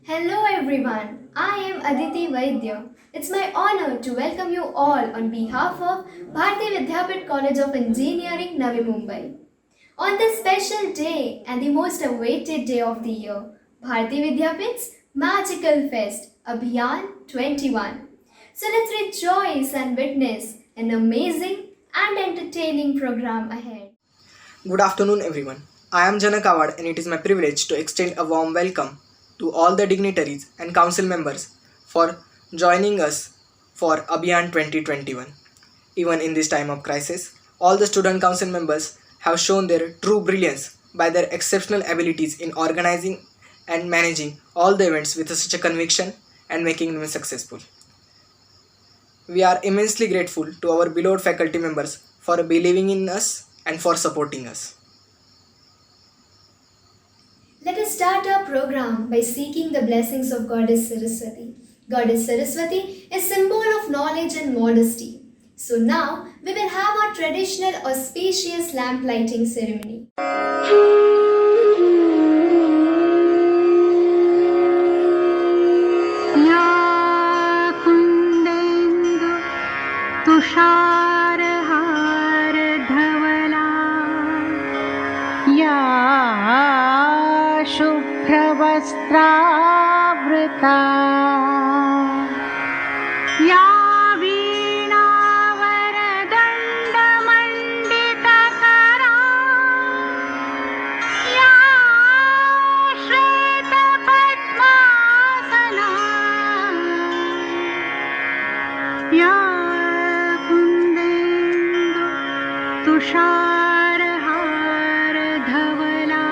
Hello everyone, I am Aditi Vaidya. It's my honor to welcome you all on behalf of Bharati Vidyapeeth College of Engineering, Navi Mumbai. On this special day and the most awaited day of the year, Bharati Vidyapeeth's Magical Fest Abhiyan 21. So let's rejoice and witness an amazing and entertaining program ahead. Good afternoon, everyone. I am Janak Awad, and it is my privilege to extend a warm welcome to all the dignitaries and council members for joining us for Abhiyan 2021. Even in this time of crisis, all the student council members have shown their true brilliance by their exceptional abilities in organizing and managing all the events with such a conviction and making them successful. We are immensely grateful to our beloved faculty members for believing in us and for supporting us. Let us start our program by seeking the blessings of Goddess Saraswati. Goddess Saraswati is symbol of knowledge and modesty. So now we will have our traditional auspicious lamp lighting ceremony. या कुन्देन्दु तुषारहारधवला या शुभ्रवस्त्रावृता या वीणावरदण्डमण्डितकरा या श्वेतपद्मासना या कुन्देन्दु तुषारहारधवला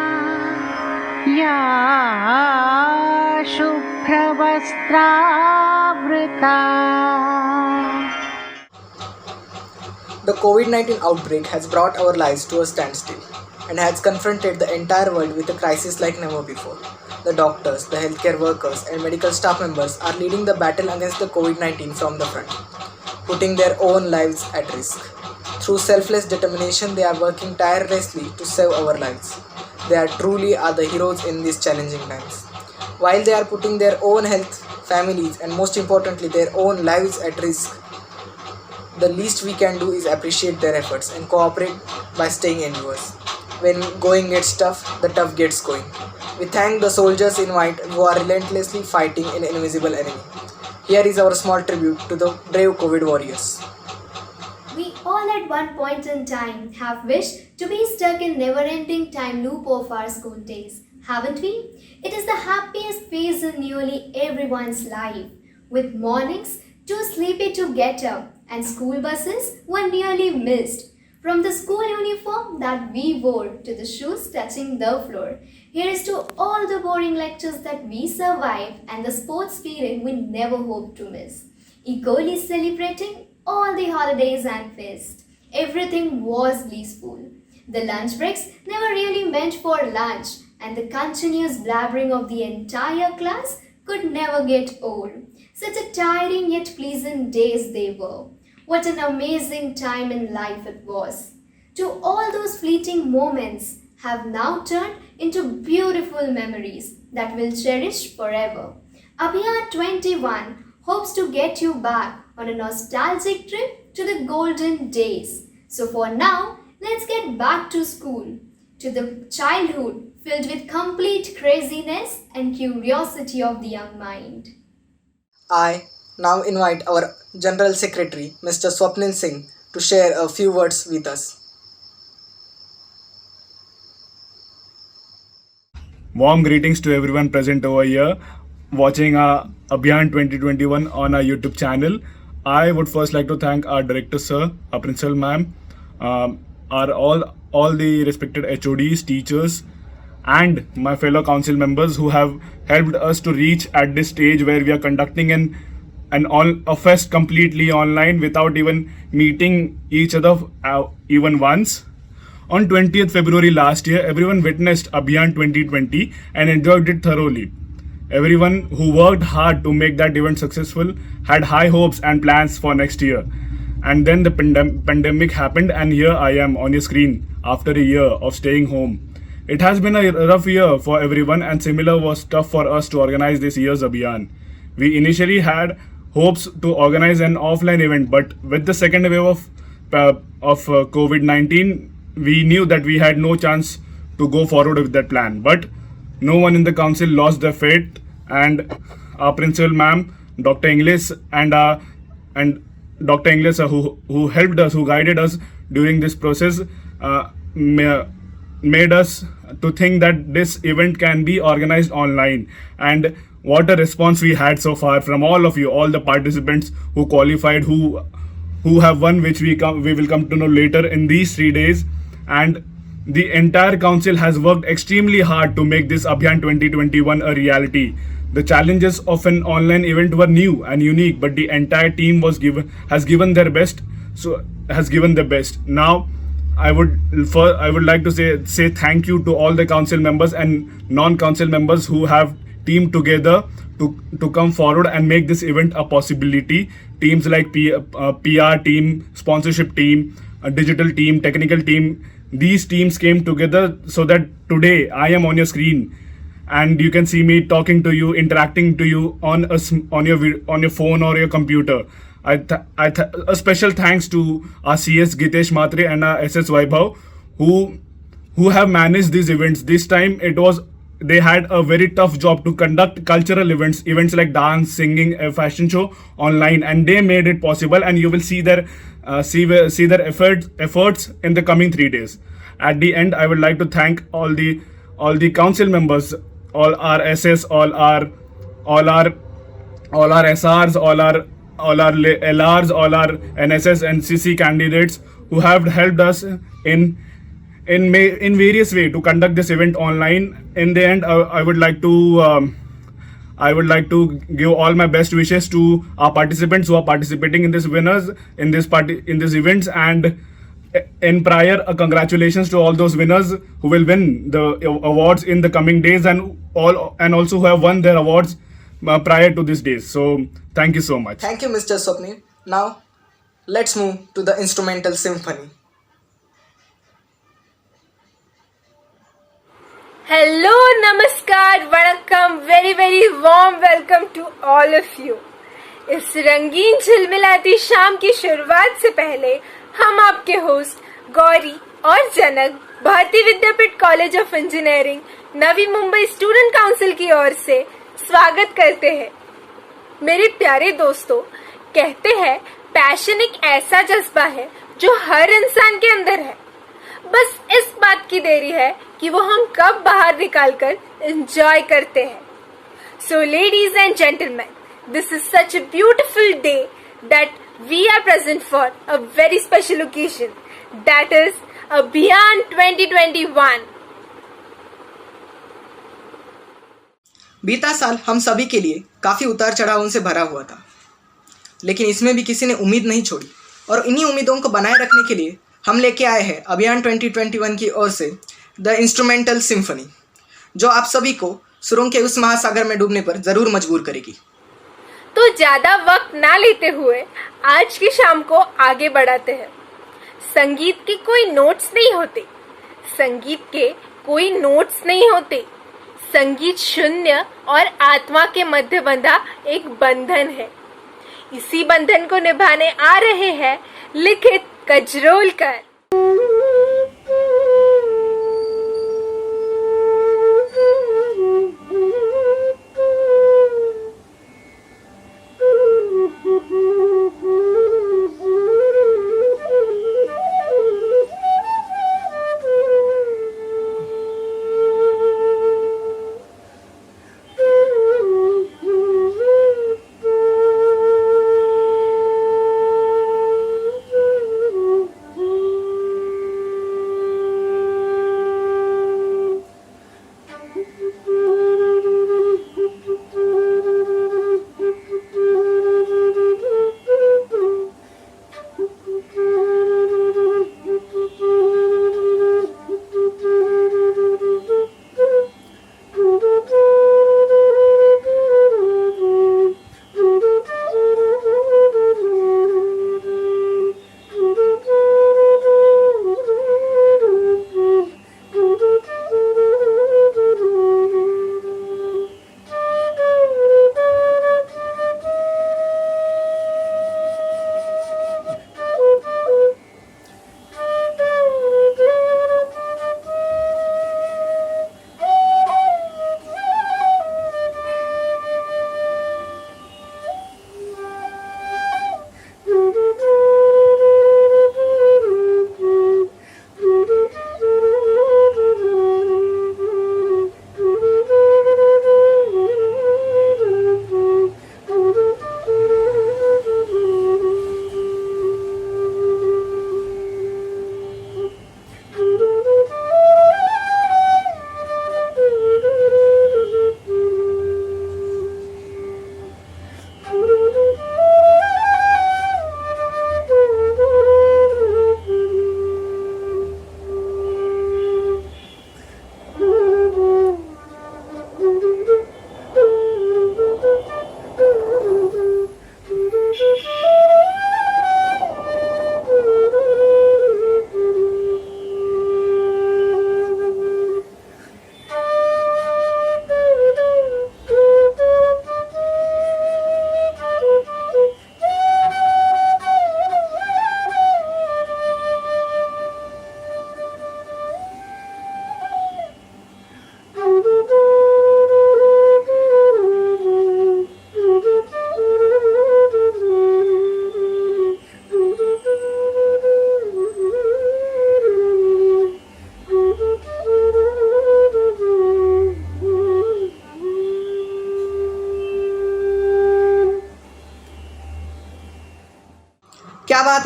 या शुभ्रवस्त्रावृता. The COVID 19 outbreak has brought our lives to a standstill and has confronted the entire world with a crisis like never before. The doctors, the healthcare workers, and medical staff members are leading the battle against the COVID 19 from the front, putting their own lives at risk. Through selfless determination, they are working tirelessly to save our lives. They are truly the heroes in these challenging times. While they are putting their own health, families, and most importantly, their own lives at risk, the least we can do is appreciate their efforts and cooperate by staying indoors. When going gets tough, the tough gets going. We thank the soldiers in white who are relentlessly fighting an invisible enemy. Here is our small tribute to the brave COVID warriors. We all at one point in time have wished to be stuck in never-ending time loop of our school days, haven't we? It is the happiest phase in nearly everyone's life, with mornings too sleepy to get up and school buses were nearly missed. From the school uniform that we wore to the shoes touching the floor, here is to all the boring lectures that we survived and the sports period we never hoped to miss. Eagerly celebrating all the holidays and fests. Everything was blissful. The lunch breaks never really meant for lunch, and the continuous blabbering of the entire class could never get old. Such a tiring yet pleasant days they were. What an amazing time in life it was. To all those fleeting moments have now turned into beautiful memories that we'll cherish forever. Abhiyan 21 hopes to get you back on a nostalgic trip to the golden days. So for now, let's get back to school, to the childhood filled with complete craziness and curiosity of the young mind. I now invite our General Secretary, Mr. Swapnil Singh, to share a few words with us. Warm greetings to everyone present over here watching our Abhiyan 2021 on our YouTube channel. I would first like to thank our director sir, our principal ma'am, our all the respected HODs, teachers, and my fellow council members who have helped us to reach at this stage where we are conducting a fest completely online without even meeting each other even once. On 20th February last year, everyone witnessed Abhiyan 2020 and enjoyed it thoroughly. Everyone who worked hard to make that event successful had high hopes and plans for next year. And then the pandemic happened, and here I am on your screen after a year of staying home. It has been a rough year for everyone, and similar was tough for us to organize this year's Abhiyan. We initially had hopes to organize an offline event, but with the second wave of COVID-19, we knew that we had no chance to go forward with that plan. But no one in the council lost their faith, and our principal ma'am, Dr. Inglis, and Dr. Inglis, who helped us, who guided us during this process, made us to think that this event can be organized online. And what a response we had so far from all of you, all the participants who qualified, who have won, which we will come to know later in these 3 days. And the entire council has worked extremely hard to make this Abhiyan 2021 a reality. The challenges of an online event were new and unique, but the entire team has given their best. Now, I would like to say thank you to all the council members and non-council members who have teamed together to come forward and make this event a possibility. Teams like PR team, sponsorship team, digital team, technical team. These teams came together so that today I am on your screen, and you can see me talking to you, interacting to you on your phone or your computer. A special thanks to our CS Gitesh Matre and our SS Vaibhav who have managed these events. This time they had a very tough job to conduct cultural events like dance, singing, a fashion show online, and they made it possible. And you will see their efforts in the coming 3 days. At the end, I would like to thank all the council members, all our SS, all our SRs, all our LRs, all our NSS and CC candidates who have helped us in various ways to conduct this event online. In the end, I would like to give all my best wishes to our participants who are participating in this events, and in prior congratulations to all those winners who will win the awards in the coming days, and also who have won their awards prior to this days. So thank you so much. Thank you, Mr. Swapnil. Now, let's move to the instrumental symphony. Hello, Namaskar, Vanakkam, very very warm welcome to all of you. इस रंगीन झिलमिलाती शाम की शुरुआत से पहले हम आपके host Gauri और Janak Bharati Vidyapeeth college of engineering Navi Mumbai student council की ओर से स्वागत करते हैं। मेरे प्यारे दोस्तों, कहते हैं पैशन एक ऐसा जज्बा है जो हर इंसान के अंदर है, बस इस बात की देरी है कि वो हम कब बाहर निकाल कर एंजॉय करते हैं। So ladies and gentleman, this is such a beautiful day that we are present for a very special occasion, that is Abhiyan 2021. बीता साल हम सभी के लिए काफ़ी उतार चढ़ावों से भरा हुआ था, लेकिन इसमें भी किसी ने उम्मीद नहीं छोड़ी, और इन्हीं उम्मीदों को बनाए रखने के लिए हम लेके आए हैं अभियान 2021 की ओर से द इंस्ट्रूमेंटल सिम्फनी, जो आप सभी को सुरों के उस महासागर में डूबने पर ज़रूर मजबूर करेगी। तो ज्यादा वक्त ना लेते हुए आज की शाम को आगे बढ़ाते हैं। संगीत के कोई नोट्स नहीं होते, संगीत के कोई नोट्स नहीं होते। संगीत शून्य और आत्मा के मध्य बंधा एक बंधन है। इसी बंधन को निभाने आ रहे हैं लिखित कजरोलकर।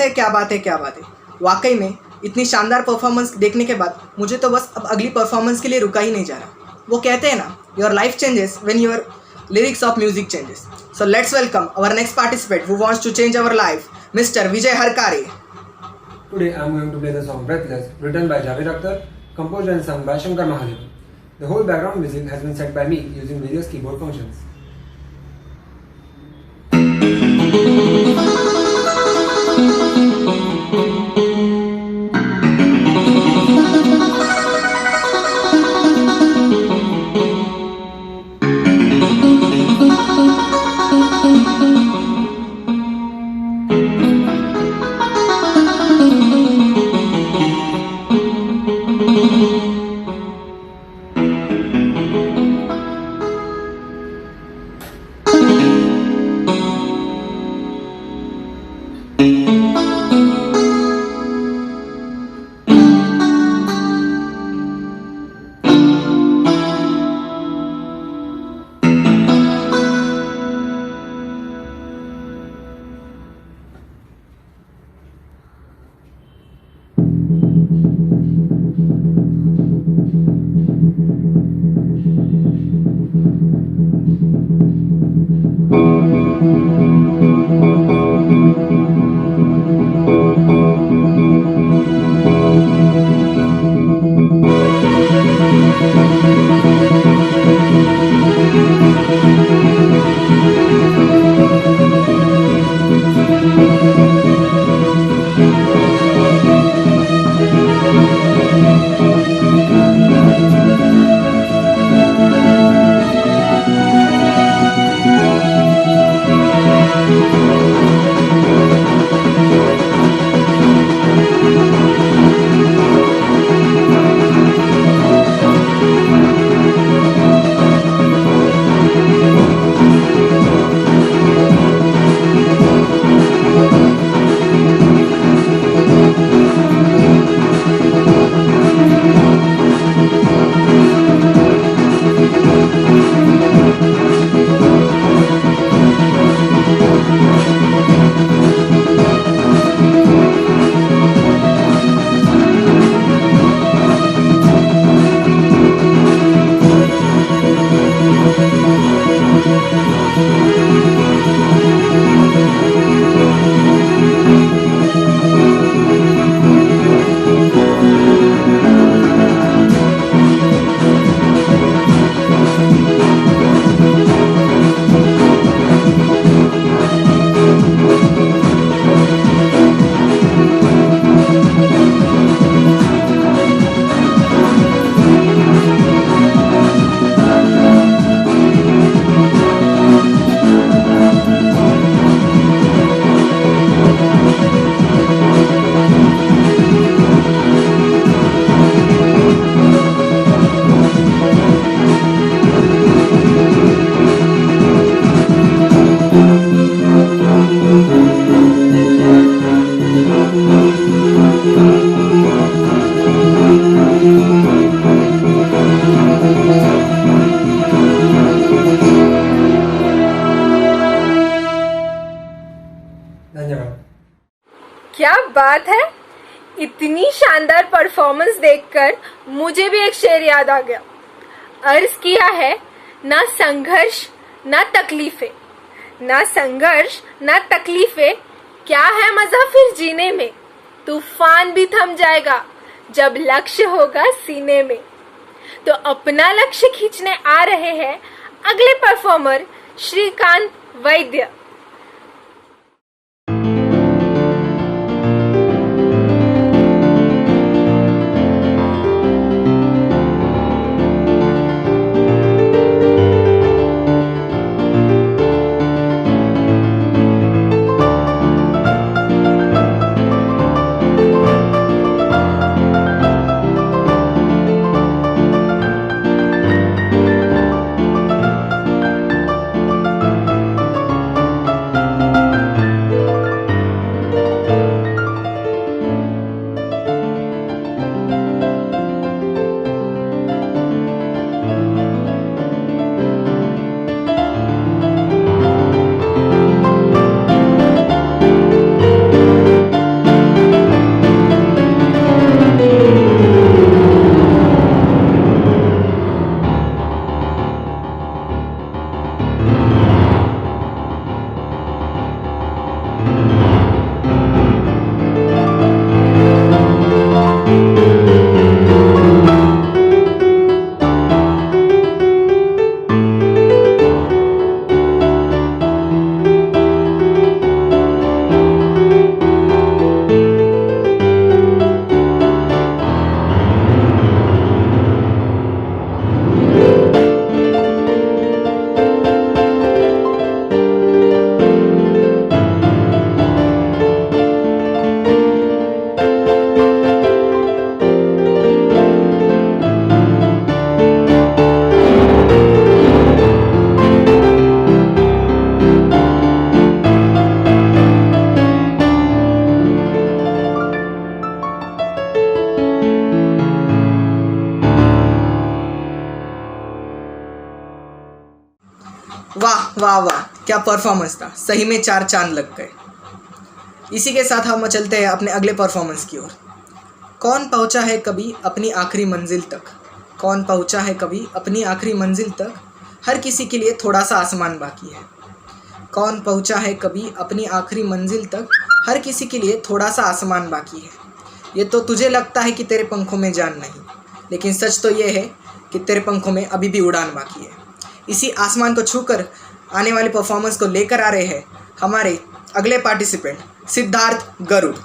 है, क्या बात है, क्या बात है। वाकई में इतनी शानदार परफॉर्मेंस देखने के बाद मुझे तो बस अब अगली परफॉर्मेंस के लिए रुका ही नहीं जा रहा। वो कहते हैं ना, your life changes when your lyrics of music changes. So let's welcome our next participant who wants to change our life, Mr. Vijay Harkare. Today I am going to play the song Breathless, written by Javed Akhtar, composed and sung by Shankar Mahadevan. The whole background music has been set by me using various keyboard functions. धन्यवाद। क्या बात है, इतनी शानदार performance देखकर मुझे भी एक शेर याद आ गया। अर्ज किया है, ना संघर्ष ना तकलीफें, ना संघर्ष ना तकलीफें, क्या है मजा फिर जीने में। तूफान भी थम जाएगा जब लक्ष्य होगा सीने में। तो अपना लक्ष्य खींचने आ रहे हैं अगले परफॉर्मर श्रीकांत वैद्य। वाह वाह वाह, क्या परफॉर्मेंस था, सही में 4 चांद लग गए। इसी के साथ हम चलते हैं अपने अगले परफॉर्मेंस की ओर। कौन पहुंचा है कभी अपनी आखिरी मंजिल तक, कौन पहुंचा है कभी अपनी आखिरी मंजिल तक, हर किसी के लिए थोड़ा सा आसमान बाकी है। कौन पहुंचा है कभी अपनी आखिरी मंजिल तक, हर किसी के लिए थोड़ा सा आसमान बाकी है। ये तो तुझे लगता है कि तेरे पंखों में जान नहीं, लेकिन सच तो ये है कि तेरे पंखों में अभी भी उड़ान बाकी है। इसी आसमान को छूकर आने वाले परफॉर्मेंस को लेकर आ रहे हैं हमारे अगले पार्टिसिपेंट सिद्धार्थ गरुड़।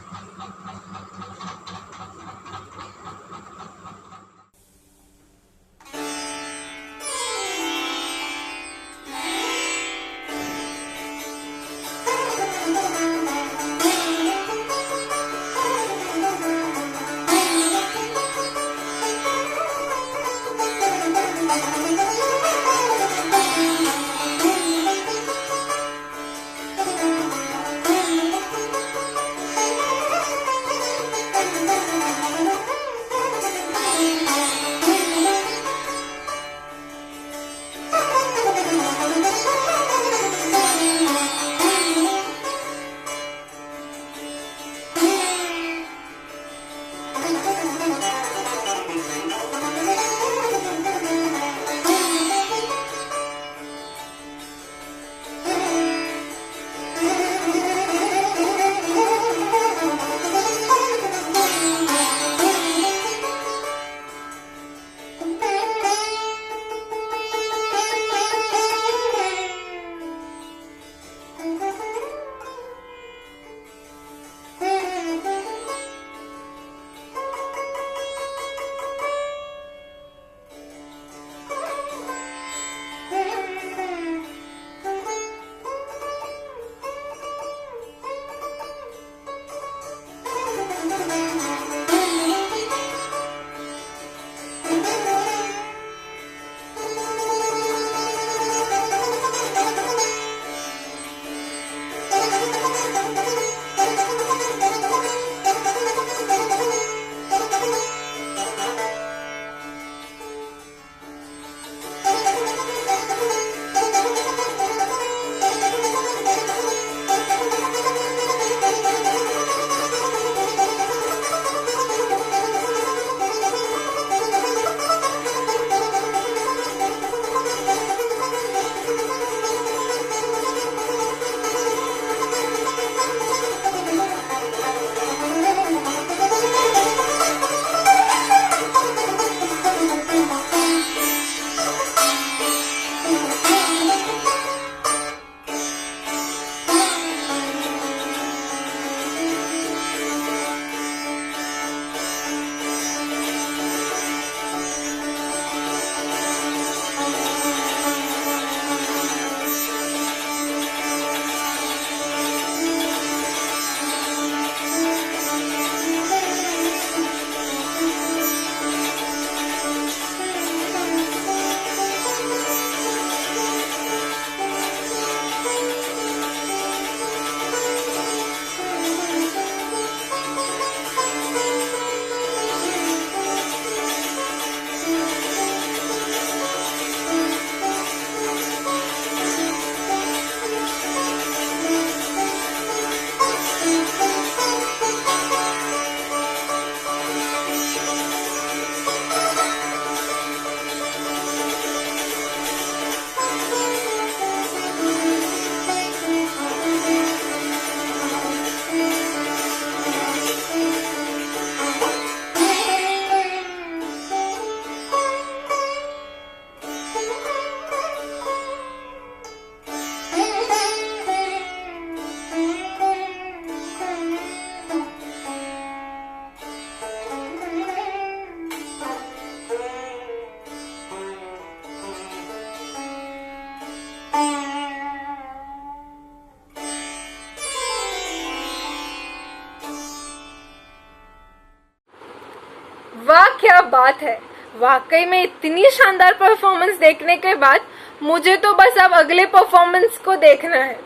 वाह क्या बात है, वाकई में इतनी शानदार परफॉर्मेंस देखने के बाद मुझे तो बस अब अगले परफॉर्मेंस को देखना है।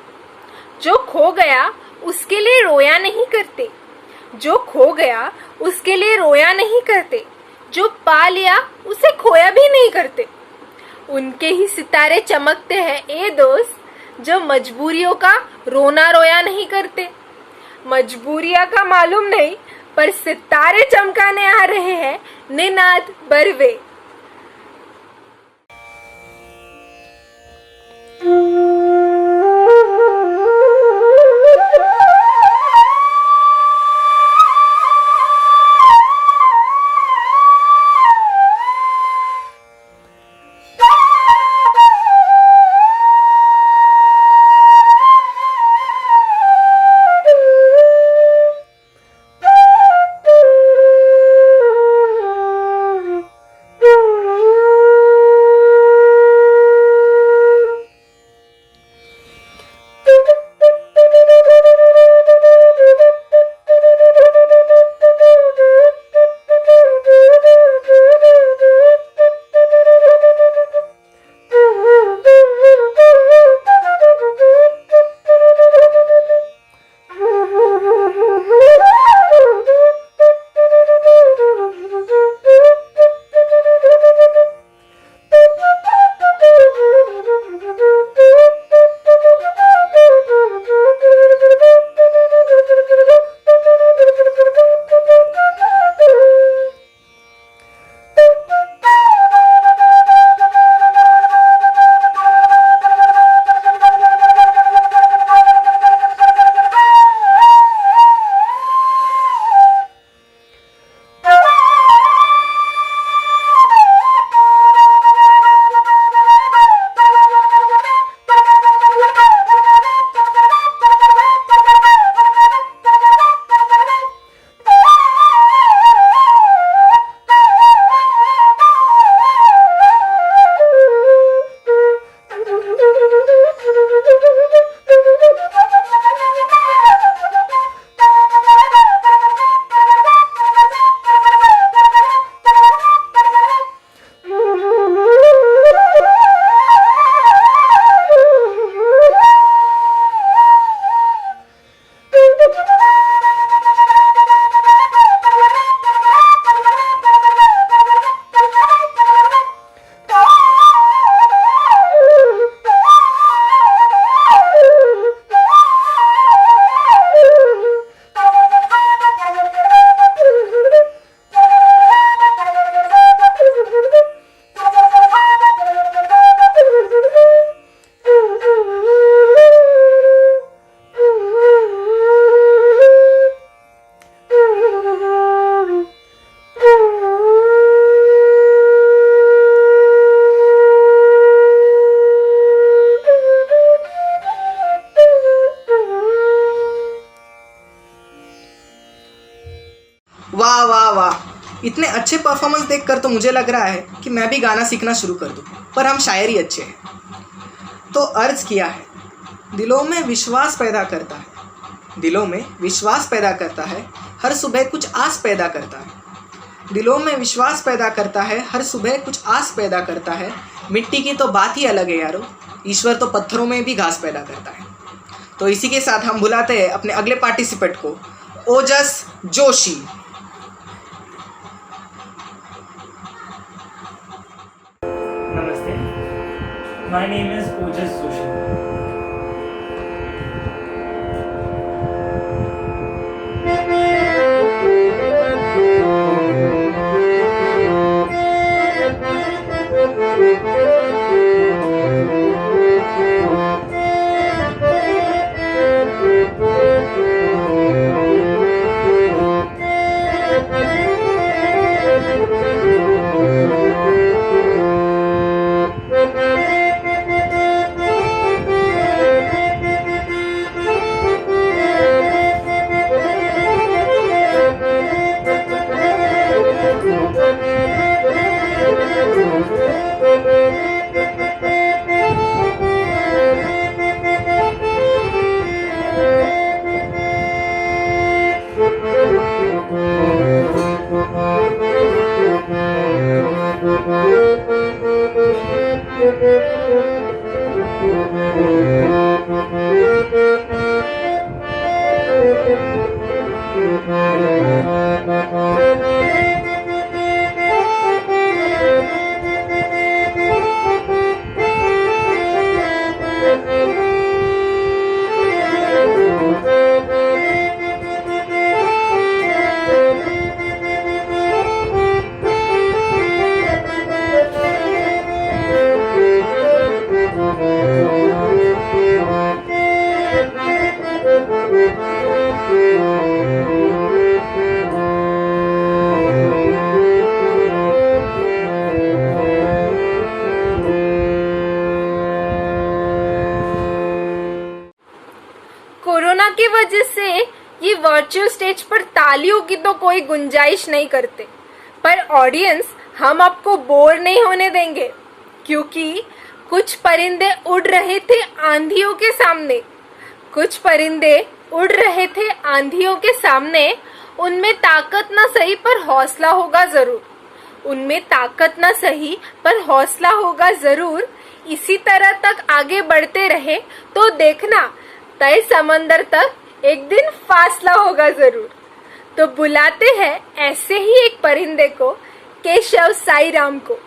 जो खो गया उसके लिए रोया नहीं करते, जो खो गया उसके लिए रोया नहीं करते, जो पा लिया उसे खोया भी नहीं करते। उनके ही सितारे चमकते हैं ए दोस्त जो मजबूरियों का रोना रोया नहीं करते। मजबूरियां का मालूम नहीं पर सितारे चमकाने आ रहे हैं निनाद बर्वे। वाह वाह वाह, इतने अच्छे परफॉर्मेंस देखकर तो मुझे लग रहा है कि मैं भी गाना सीखना शुरू कर दूं। पर हम शायर ही अच्छे हैं। तो अर्ज किया है, दिलों में विश्वास पैदा करता है, दिलों में विश्वास पैदा करता है, हर सुबह कुछ आस पैदा करता है। दिलों में विश्वास पैदा करता है, हर सुबह कुछ आस पैदा करता है। मिट्टी की तो बात ही अलग है यारो, ईश्वर तो पत्थरों में भी घास पैदा करता है। तो इसी के साथ हम बुलाते हैं अपने अगले पार्टिसिपेंट को, ओजस Joshi. Namaste. My name is Ojas Joshi. वजह से ये वर्चुअल स्टेज पर तालियों की तो कोई गुंजाइश नहीं करते, पर ऑडियंस हम आपको बोर नहीं होने देंगे, क्योंकि कुछ परिंदे उड़ रहे थे आंधियों के सामने। कुछ परिंदे उड़ रहे थे आंधियों के सामने, उनमें ताकत ना सही पर हौसला होगा जरूर। उनमें ताकत ना सही पर हौसला होगा जरूर। इसी तरह तक आगे बढ़ते रहे तो देखना तय समंदर तक एक दिन फासला होगा जरूर। तो बुलाते हैं ऐसे ही एक परिंदे को, केशव साईराम को।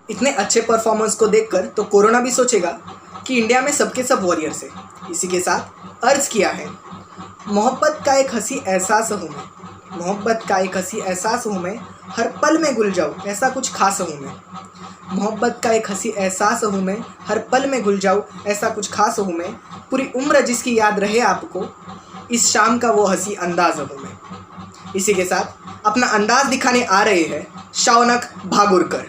इतने अच्छे परफॉर्मेंस को देखकर तो कोरोना भी सोचेगा कि इंडिया में सबके सब वॉरियर्स है। इसी के साथ अर्ज किया है, मोहब्बत का एक हंसी एहसास हूँ मैं, मोहब्बत का एक हंसी एहसास हूँ मैं, हर पल में घुल जाऊँ ऐसा कुछ खास हूँ मैं। मोहब्बत का एक हंसी एहसास हूँ मैं, हर पल में घुल जाऊँ ऐसा कुछ खास हूँ मैं, पूरी उम्र जिसकी याद रहे आपको, इस शाम का वो हंसी अंदाज हूँ मैं। इसी के साथ अपना अंदाज दिखाने आ रहे हैं शौनक भागुरकर।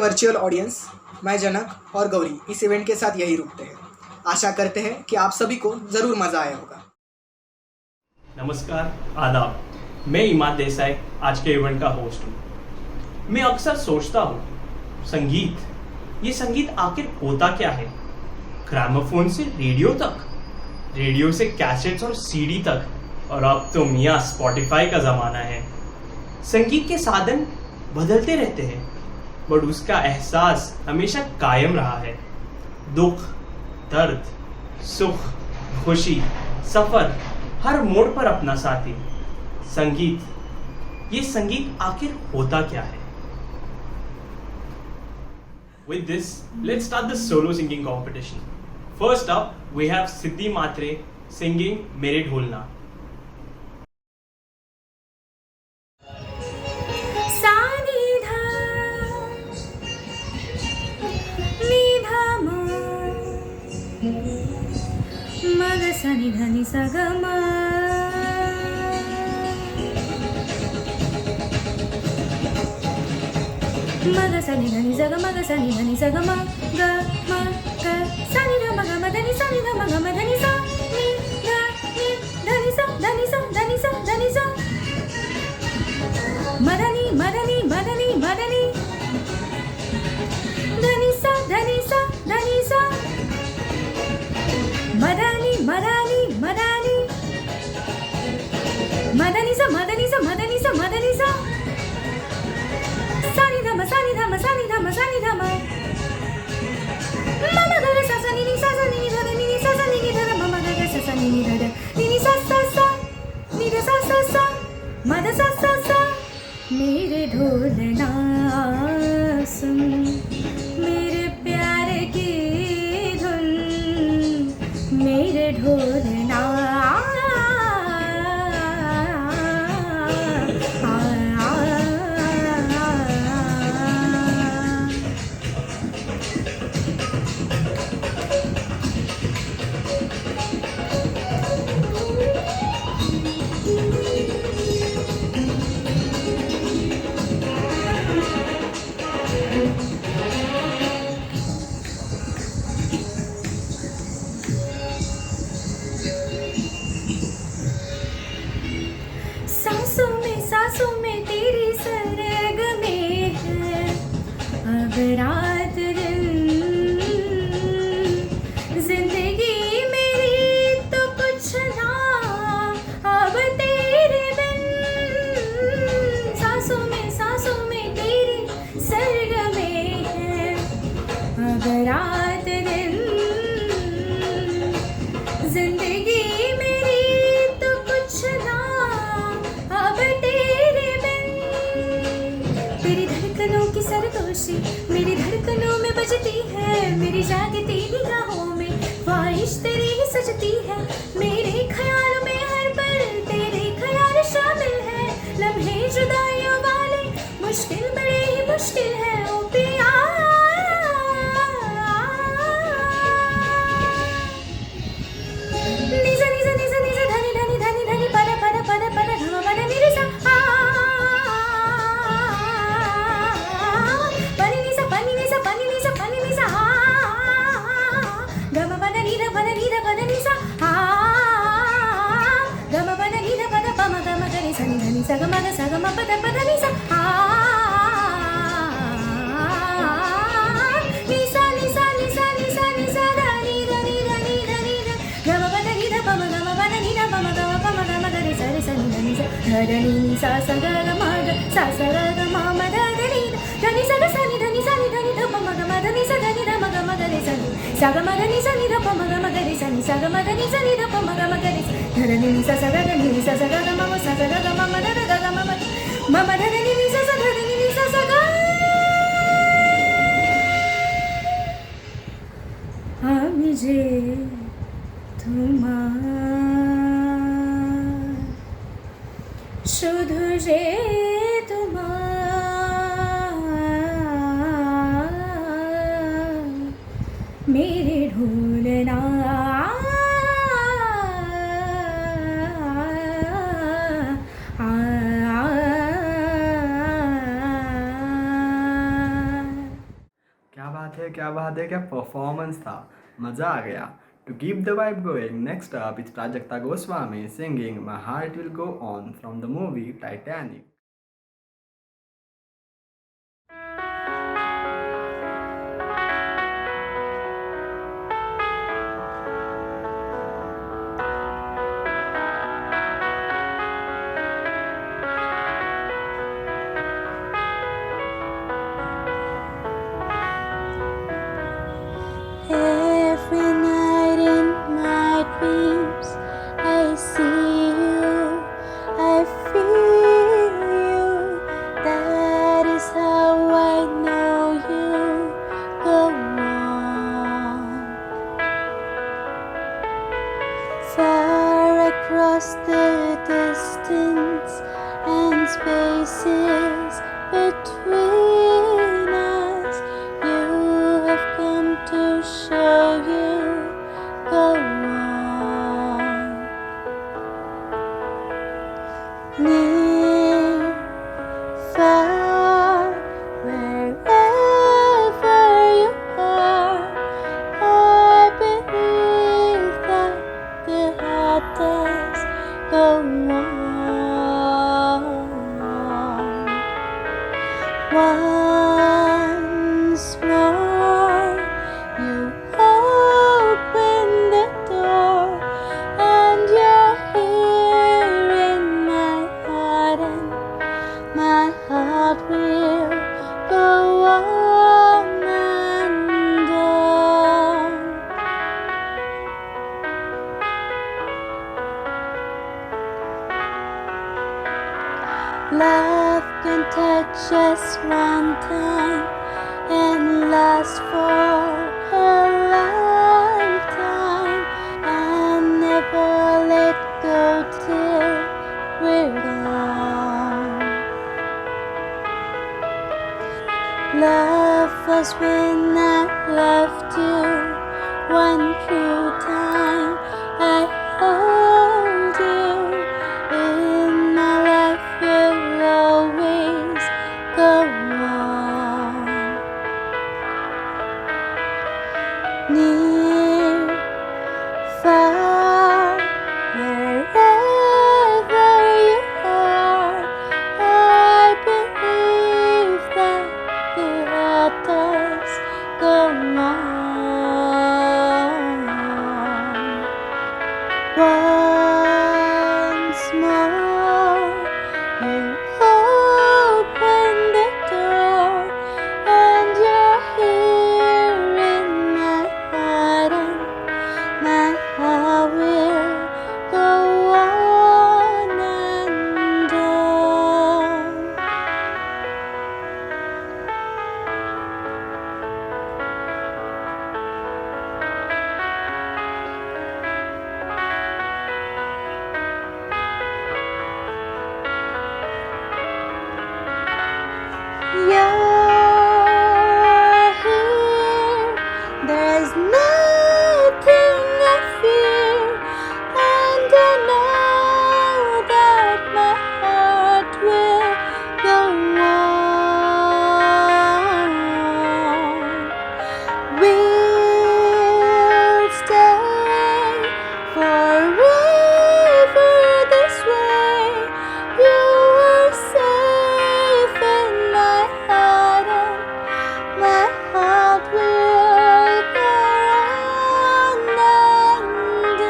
वर्चुअल ऑडियंस, मैं जनक और गौरी इस इवेंट के साथ यही रुकते हैं। आशा करते हैं कि आप सभी को ज़रूर मज़ा आया होगा। नमस्कार, आदाब। मैं इमाद देसाई आज के इवेंट का होस्ट हूँ। मैं अक्सर सोचता हूँ, ये संगीत आखिर होता क्या है? ग्रामोफोन से रेडियो तक, रेडियो से कैसेट्स और सीडी तक, और अब तो मियाँ स्पॉटिफाई का ज़माना है। संगीत के साधन बदलते रहते हैं, बट उसका एहसास हमेशा कायम रहा है। दुख, दर्द, सुख, खुशी, सफ़र, हर मोड़ पर अपना साथी। ये संगीत आखिर होता क्या है? With this, let's start the solo singing competition. First up, we have Siddhi Matre singing Mere Dholna. Sani dhani sa ga ma, ma ga sani dhani sa ga ma ga sani dhani sa ga ma ga sani dha ma ga ma dhani sani dha ma ga ma dhani sa ni ga ni dhani sa dhani sa dhani sa dhani sa madani madani madani madani dhani sa dhani sa dhani sa madani madani madani madani sa madani sa madani sa madani sa sani dha ma sani dha ma sani dha ma sani dha ma mama dha re sa sa ni sa sa ni dha re ni sa sa ni dha re mama dha re sa sa ni dha re ni sa sa ni dha sa sa ma dha sa sa mere ढोलना सुन मेरे प्यार की धुन मेरे ढोलना सांसों में तेरी सरग में है अब रात दिन जिंदगी मेरी तो कुछ ना अब तेरे बिन सांसों में तेरी सरग में है अब रात दिन जिंदगी मेरी तो कुछ ना की सरगोशी मेरी धड़कनों में बजती है मेरी जागती निगाहों में ख्वाहिश तेरी ही सजती है मेरे ख्यालों में हर पल तेरे ख्याल शामिल है लम्हे जुदाइयों वाले मुश्किल बड़े ही मुश्किल है ओ पिया निजा निजा निजा निजा धनी धनी धनी धनी पद पद पद पद धम पद निजा Saga ma pada pada ni sa ni sa ni sa ni sa ni sa ni sa da ni da ni da ni da ni da ga ma pada ni da pa ma ga ma pada ni da pa ma ga da ni sa ni da ni sa da ni sa sa ga ma ga sa ga ma ma da ni da ni sa ga sa ni da ni da pa ma ga ma da ni sa da ni da ma ga ma ga ni sa ni sa ga ma da ni sa ni da pa ma ga ma ga ni sa ni sa ga ma da ni sa ni da pa ma ga ma ga ni da ni sa sa ga ni sa sa ga ma sa sa ga ma ma da da ma Mama da ni ni sa sa da ni ni sa sa ga मुझे तुम्हार শুধু যে তোমার मेरे ढोलना है, क्या performance था, मज़ा आ गया. To keep the vibe going, next up is Prajakta Goswami singing My Heart Will Go On from the movie Titanic. Every night in my dreams, I see you, I feel you. That is how I know you. Go on. Far across the distance and spaces between us, you have come to show you. Go on. Near, far, wherever you are, I believe that the heart does go on. Once more, you open the door, and you're here in my heart, and my heart will go on and on. Love can touch us one time and last for a lifetime, and never let go till we're gone. Love was when I loved you, one true time I hold you. In my life you'll always go on. Near, far, wherever you are, I believe that the heart does go on. Once more, you open the door, and you're here in my heart, and my heart will go on and on. You're here, there's nothing I fear, and I know that my heart will go on. We'll stay forever this way. You are safe in my heart, and my heart will go on and on.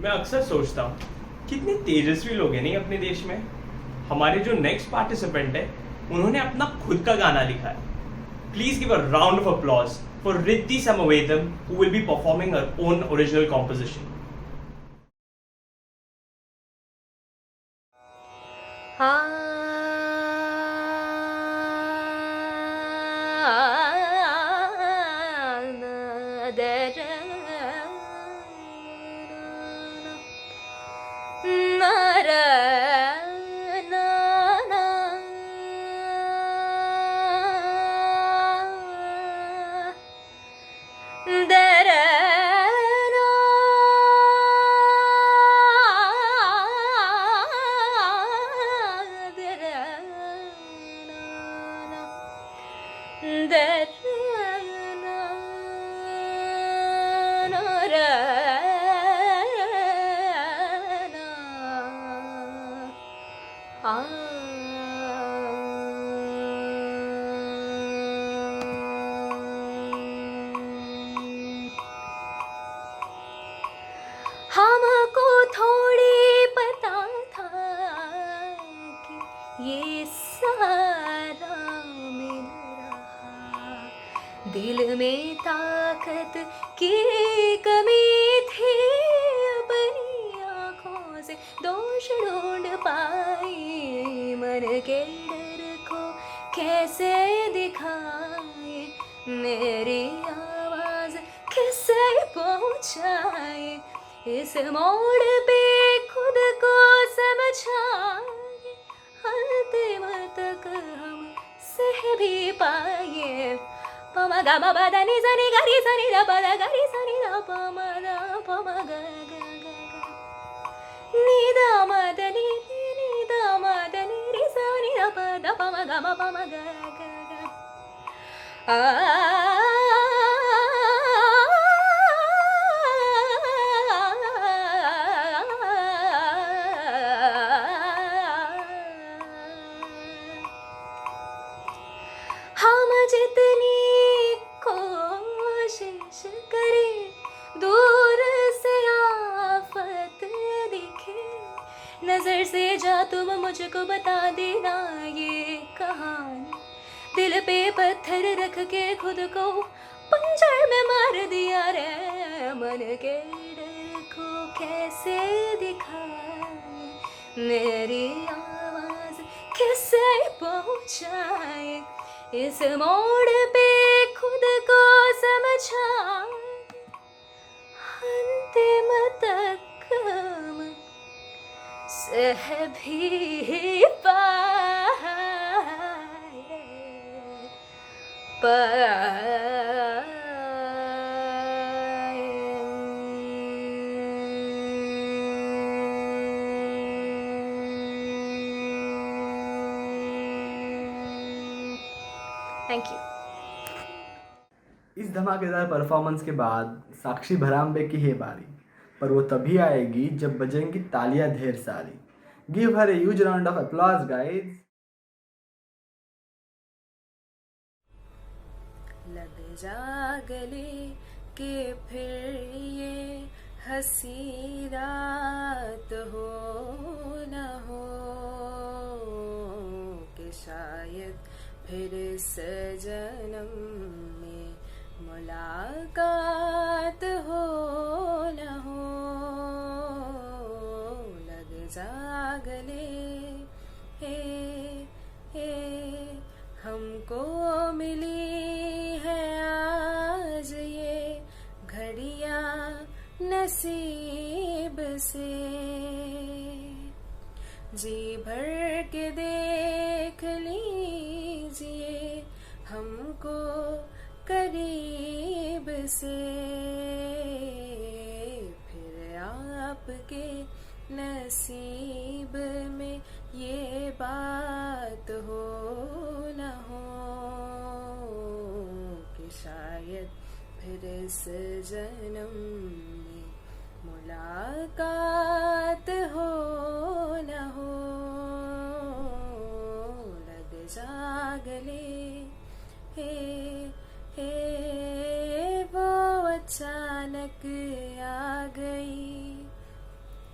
मैं अक्सर सोचता हूँ कितने तेजस्वी लोग हैं नहीं अपने देश में. हमारे जो नेक्स्ट पार्टिसिपेंट है उन्होंने अपना खुद का गाना लिखा है. Please give a round of applause for Riddhi Samvedam who will be performing her own original composition. चाहत की कमी थी, अपनी आँखों से दोष ढूंढ पाई, मन के डर को कैसे दिखाए, मेरी आवाज किसे पहुँचाए, इस मोड़ पे खुद को समझाए, अंतिम तक हम सह भी पाए। पम ग म प द नि सा नि ग रि सा नि द प द ग रि सा नि द प म द प म ग ग ग ग नि द म द नि नि द म द नि रि सा नि द प द प म ग म प म ग ग ग हम जितनी कोशिश करें दूर से आफत दिखे, नजर से जा तुम मुझको बता देना ये कहानी, दिल पे पत्थर रख के खुद को पंजर में मार दिया रे, मन के डर को कैसे दिखाए, मेरी आवाज किसे पहुँचाए, इस मोड़ पे खुद को समझाए, अंतिम तक हम सह भी थैंक यू। इस धमाकेदार परफॉर्मेंस के बाद साक्षी भरामबे की है बारी, पर वो तभी आएगी जब बजेंगी तालियां ढेर सारी। Give her a huge round of applause guys. लग जा गले के फिर ये हंसी रात हो न हो, कि शायद फिर इस जन्म में मुलाकात हो न हो। लग जा गले हे हमको मिली है आज ये घड़ियां नसीब से, जी भर के देख लीजिए हमको करीब से, फिर आपके नसीब में ये बात हो न हो, कि शायद फिर इस जन्म में मुलाकात हो न हो। लग जा गले हे वो अचानक आ गई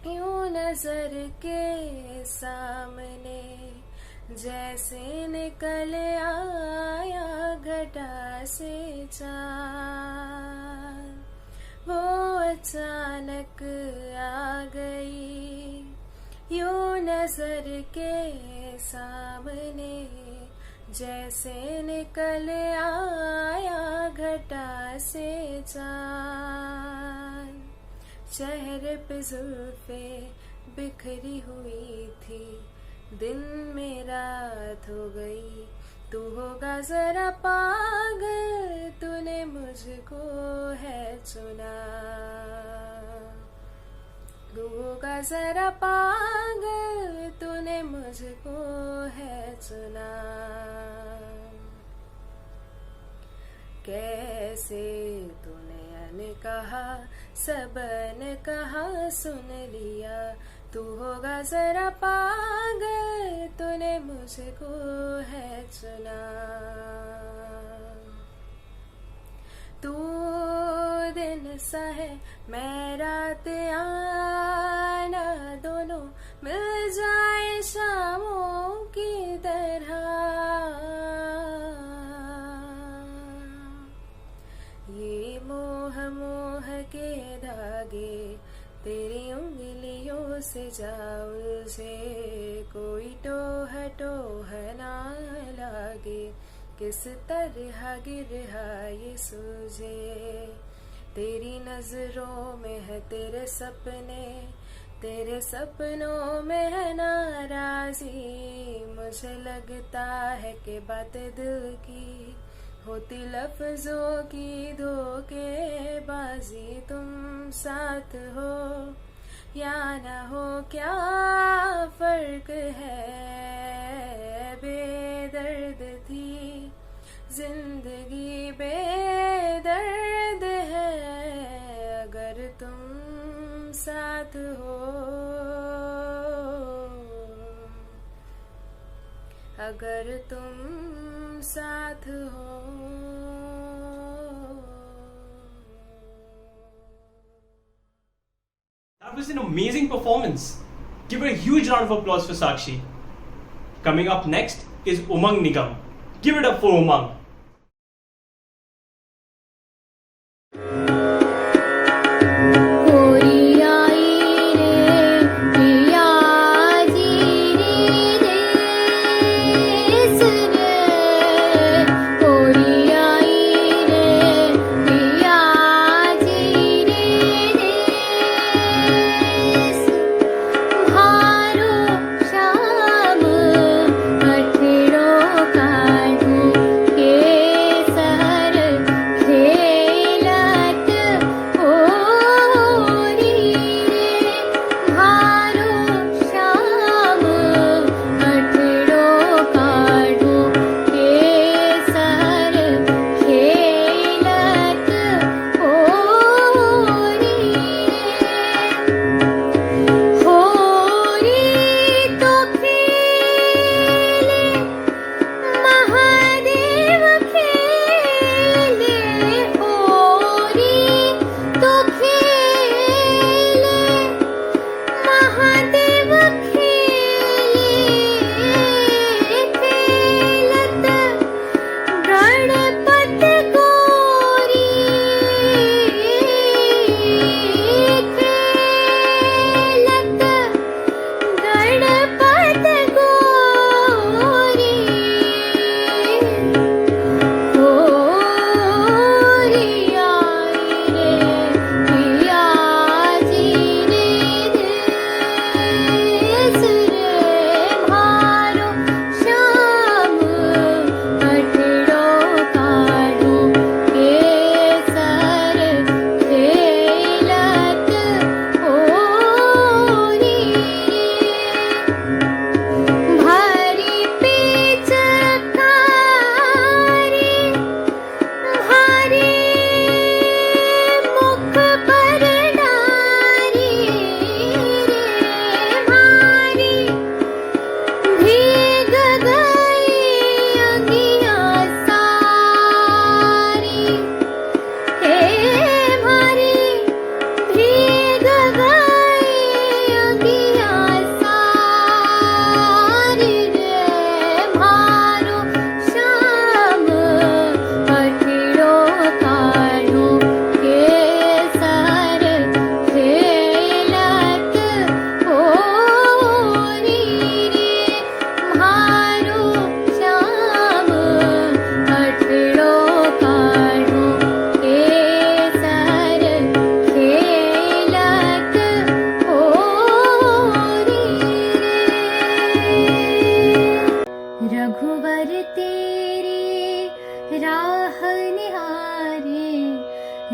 यूं नजर के सामने, जैसे निकल आया घटा से चाँद। वो अचानक आ गई यूं नजर के सामने, जैसे निकल आया घटा से चाँद। चेहरे पे जुल्फे बिखरी हुई थी, दिन में रात हो गई। तू होगा जरा पागल, तूने मुझको है चुना। तू होगा जरा पागल, तूने मुझको है चुना। कैसे तूने कहा सबन कहा सुन लिया, तू होगा जरा पागल, तूने मुझको है चुना। तू दिन सा है मैं रात आना, दोनों मिल जाए शामों की तरह। ये मोह के धागे तेरी उंगलियों से जा उलझे, कोई टोह ना लागे, किस तरह गिरा ये सूझे। तेरी नजरों में है तेरे सपने, तेरे सपनों में है नाराजी। मुझे लगता है कि बातें दिल की होती लफ्जों की धोखेबाजी। तुम साथ हो या ना हो क्या फर्क है, बेदर्द थी जिंदगी बेदर्द है, अगर तुम साथ हो, अगर तुम साथ हो। That was an amazing performance. Give it a huge round of applause for Sakshi. Coming up next is Umang Nigam. Give it up for Umang.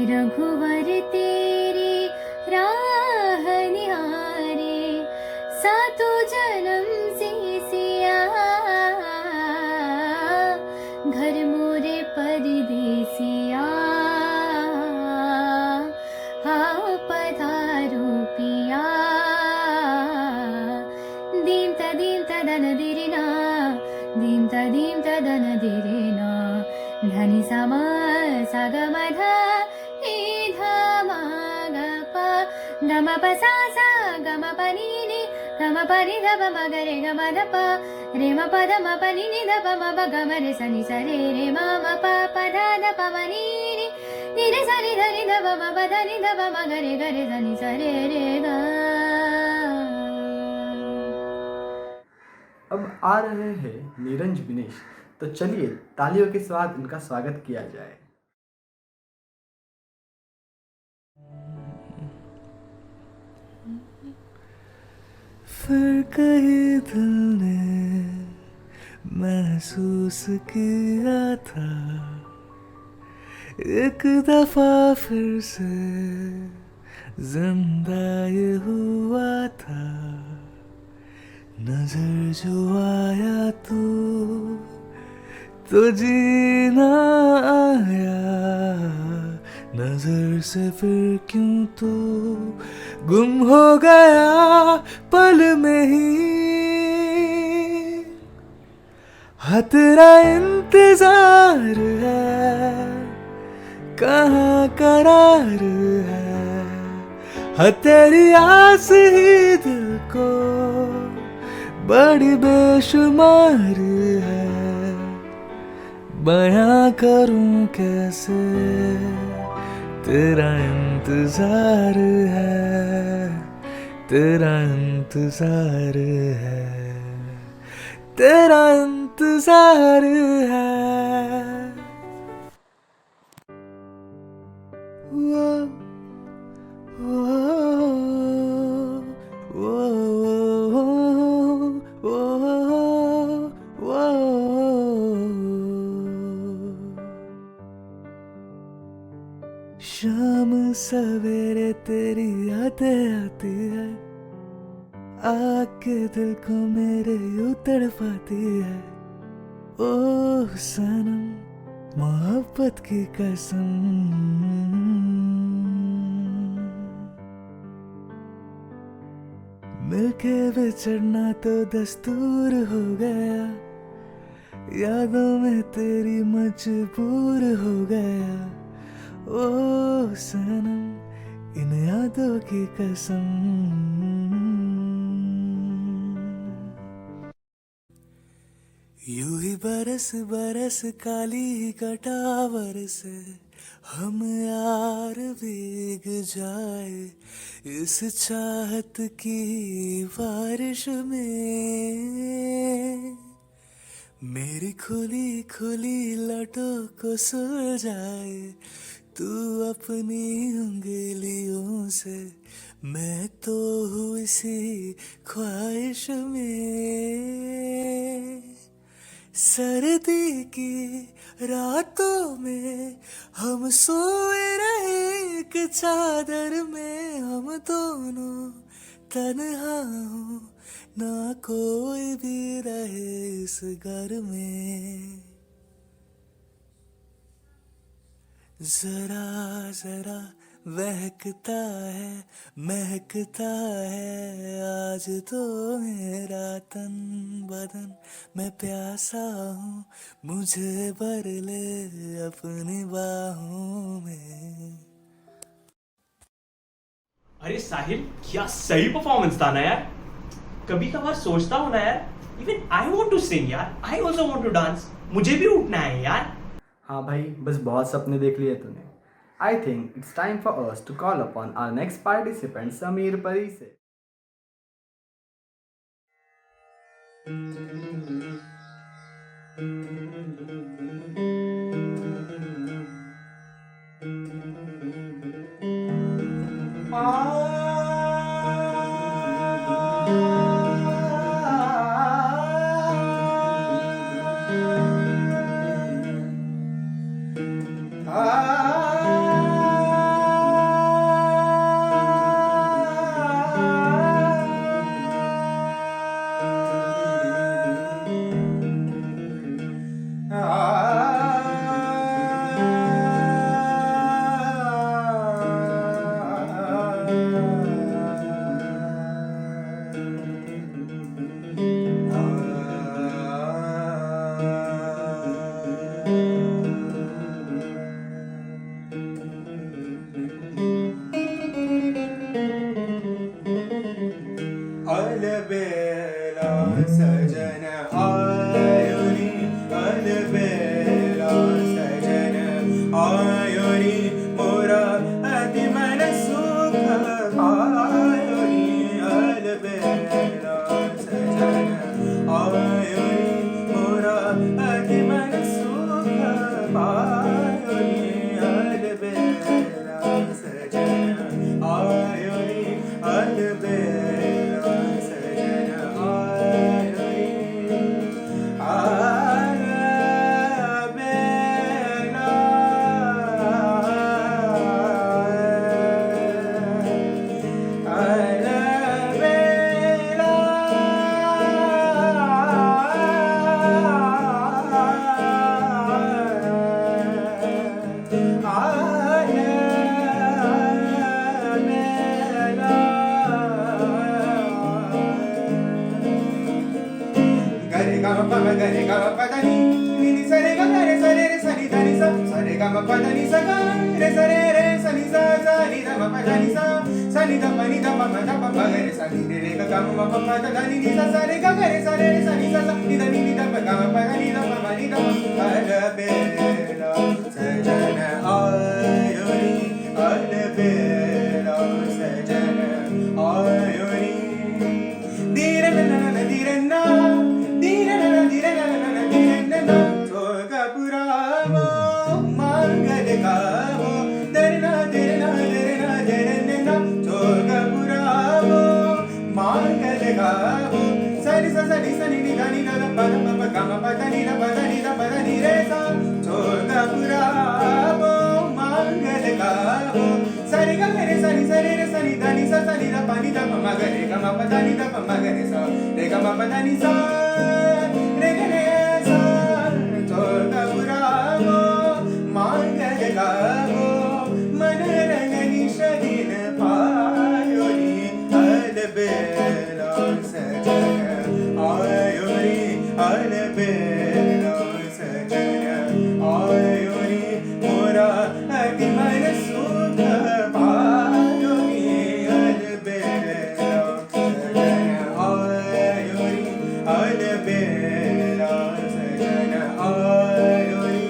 रघुवर तेरी राह निहारे, सातो जन्म से सिया घर मोरे परदेसिया। हाँ पधारो पिया, दीम ता दन दिरिना, दीम ता दन दिरिना, धनि सा म सा ग म ध नि ध म ग प ग म प सा सा ग म प नि नि ग म प नि ध प म ग रे ग म ध प रे म प ध म प नि नि ध प म प ग म रे स नि स रे रे म म प प ध ध प म नि नि नि रे सा नी ध नी ध प प प ध नी ध प म ग रे ध नी सा रे ग। अब आ रहे हैं नीरज विनेश, तो चलिए तालियों के साथ इनका स्वागत किया जाए। फिर कहीं दिल ने महसूस किया था, एक दफा फिर से जिंदा ये हुआ था। नजर जो आया तो जीना आया, नजर से फिर क्यों तो गुम हो गया पल में ही। हाँ तेरा इंतजार है, कहाँ करार है, हाँ तेरी आस ही दिल को बड़ी बेशुमार है। बयां करूं कैसे तेरा इंतजार है, तेरा इंतजार है, तेरा इंतजार है। वो शाम सवेरे तेरी यादें आती है, आके दिल को मेरे यूं तड़पाती है। ओ सनम मोहब्बत की कसम, मिलके बिछड़ना तो दस्तूर हो गया, यादों में तेरी मजबूर हो गया। ओ सनम इन यादों की कसम। यूं ही बरस बरस काली कटावर से हम यार भीग जाए, इस चाहत की बारिश में। मेरी खुली खुली लटों को सुलझाए तू अपनी उंगलियों से, मैं तो हूँ इसी ख्वाहिश में। सर्दी की रातों में हम सोए रहे एक चादर में, हम दोनों तन्हा हो ना कोई भी रहे इस घर में। जरा जरा बहकता है महकता है आज तो मेरा तन बदन, मैं प्यासा हूँ मुझे भर ले अपनी बाहों में। अरे साहिल, क्या सही परफॉर्मेंस था ना यार। कभी कभार सोचता हूँ ना यार, even I want to sing यार, I also want to dance, मुझे भी उठना है यार। हाँ भाई, बस बहुत सपने देख लिए तूने। I think it's time for us to call upon our next participant, Sameer Parise. pa da ni sa ga re sa ni sa ni da pa da ni sa ni da pa ma ga re sa ni re ga ga ma pa da ni sa re ga ga re sa ni sa ni da pa ga ma pa da ni da pa ni da alabela sajana ayori alabela sajana ayori dire na na na dire na dire na na dire na na na dire na na toga puramo mangal gavo dire na dire na dire na dire na toga puramo mangal gavo sari sa ni da ni da pa da pa ga ma pa da ni da pa da ni re sa toga puramo mangal gavo sari ga re sa ni da ni sa ni da pa ni da pa ma ga re ga ma pa da ni da pa ma ga re sa re ga ma pa da ni sa re ga re sa toga puramo mangal gavo manarangani shadin payori alabela sajana ayori alabela sajana ayori mora ati manasukha payori alabela sajana ayori alabela sajana ayori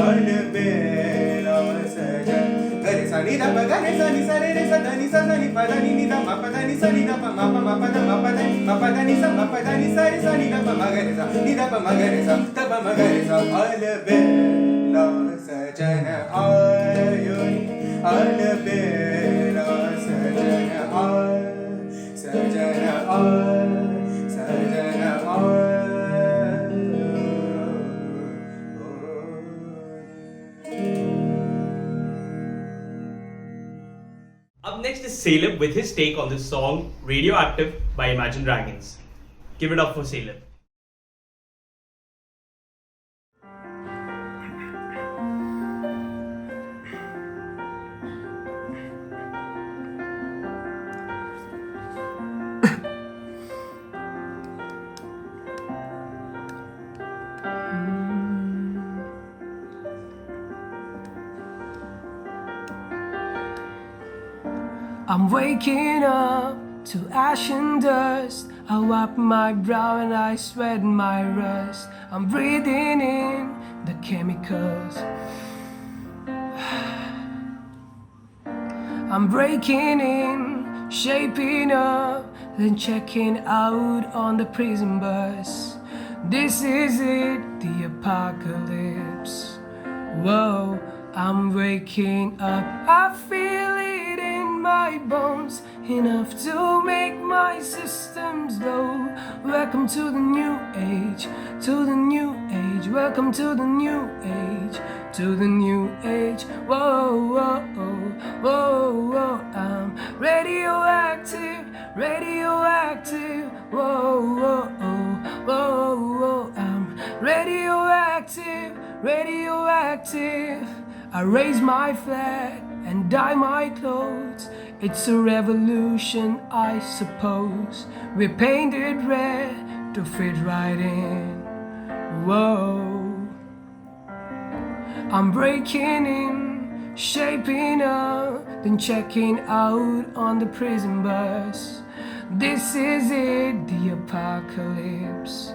alabela sajana gare sa ni da pa ga re sa ni sa re sa da ni sa ni pa da ni da ma pa da ni sa ni da pa ma pa da ma pa da ni sa ma pa da ni sa re sa ni da pa ma ga re sa ni da pa ma ga re sa ta pa ma ga re sa alabela sajana ayori alabela sajana sajana sajana Up next is Caleb with his take on the song Radioactive by Imagine Dragons. Give it up for Caleb. I'm waking up to ash and dust. I wipe my brow and I sweat my rust. I'm breathing in the chemicals. I'm breaking in, shaping up, then checking out on the prison bus. This is it, the apocalypse. Whoa, I'm waking up, I feel it in my bones, enough to make my systems blow. Welcome to the new age, to the new age. Welcome to the new age, to the new age. Whoa, whoa, whoa, whoa, whoa. I'm radioactive, radioactive. Whoa, whoa, whoa, whoa, whoa. I'm radioactive, radioactive. I raise my flag and dye my clothes. It's a revolution, I suppose. We're painted red to fit right in. Whoa. I'm breaking in, shaping up, then checking out on the prison bus. This is it, the apocalypse.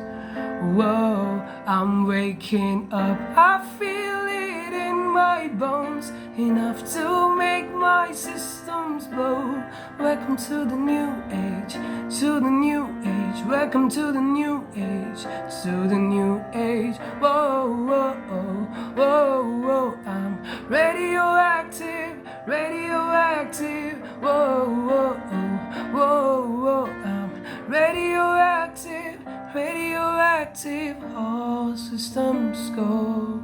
Whoa, I'm waking up, I feel it in my bones, enough to make my systems blow. Welcome to the new age, to the new age. Welcome to the new age, to the new age. Whoa, whoa, whoa, whoa, whoa. I'm radioactive, radioactive. Whoa, whoa, whoa, whoa, whoa. I'm radioactive, radioactive. All systems go.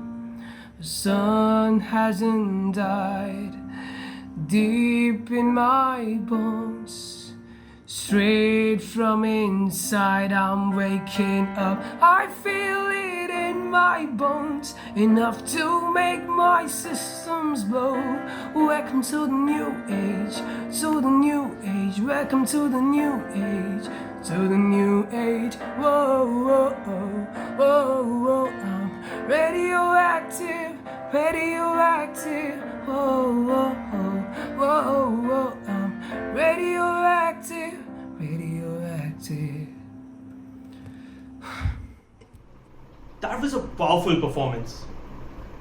The sun hasn't died. Deep in my bones, straight from inside, I'm waking up. I feel it in my bones, enough to make my systems blow. Welcome to the new age, to the new age. Welcome to the new age, to the new age. Whoa, whoa, whoa, whoa, whoa. I'm radioactive, radioactive. Whoa, whoa, whoa, whoa, whoa. I'm radioactive, radioactive. That was a powerful performance.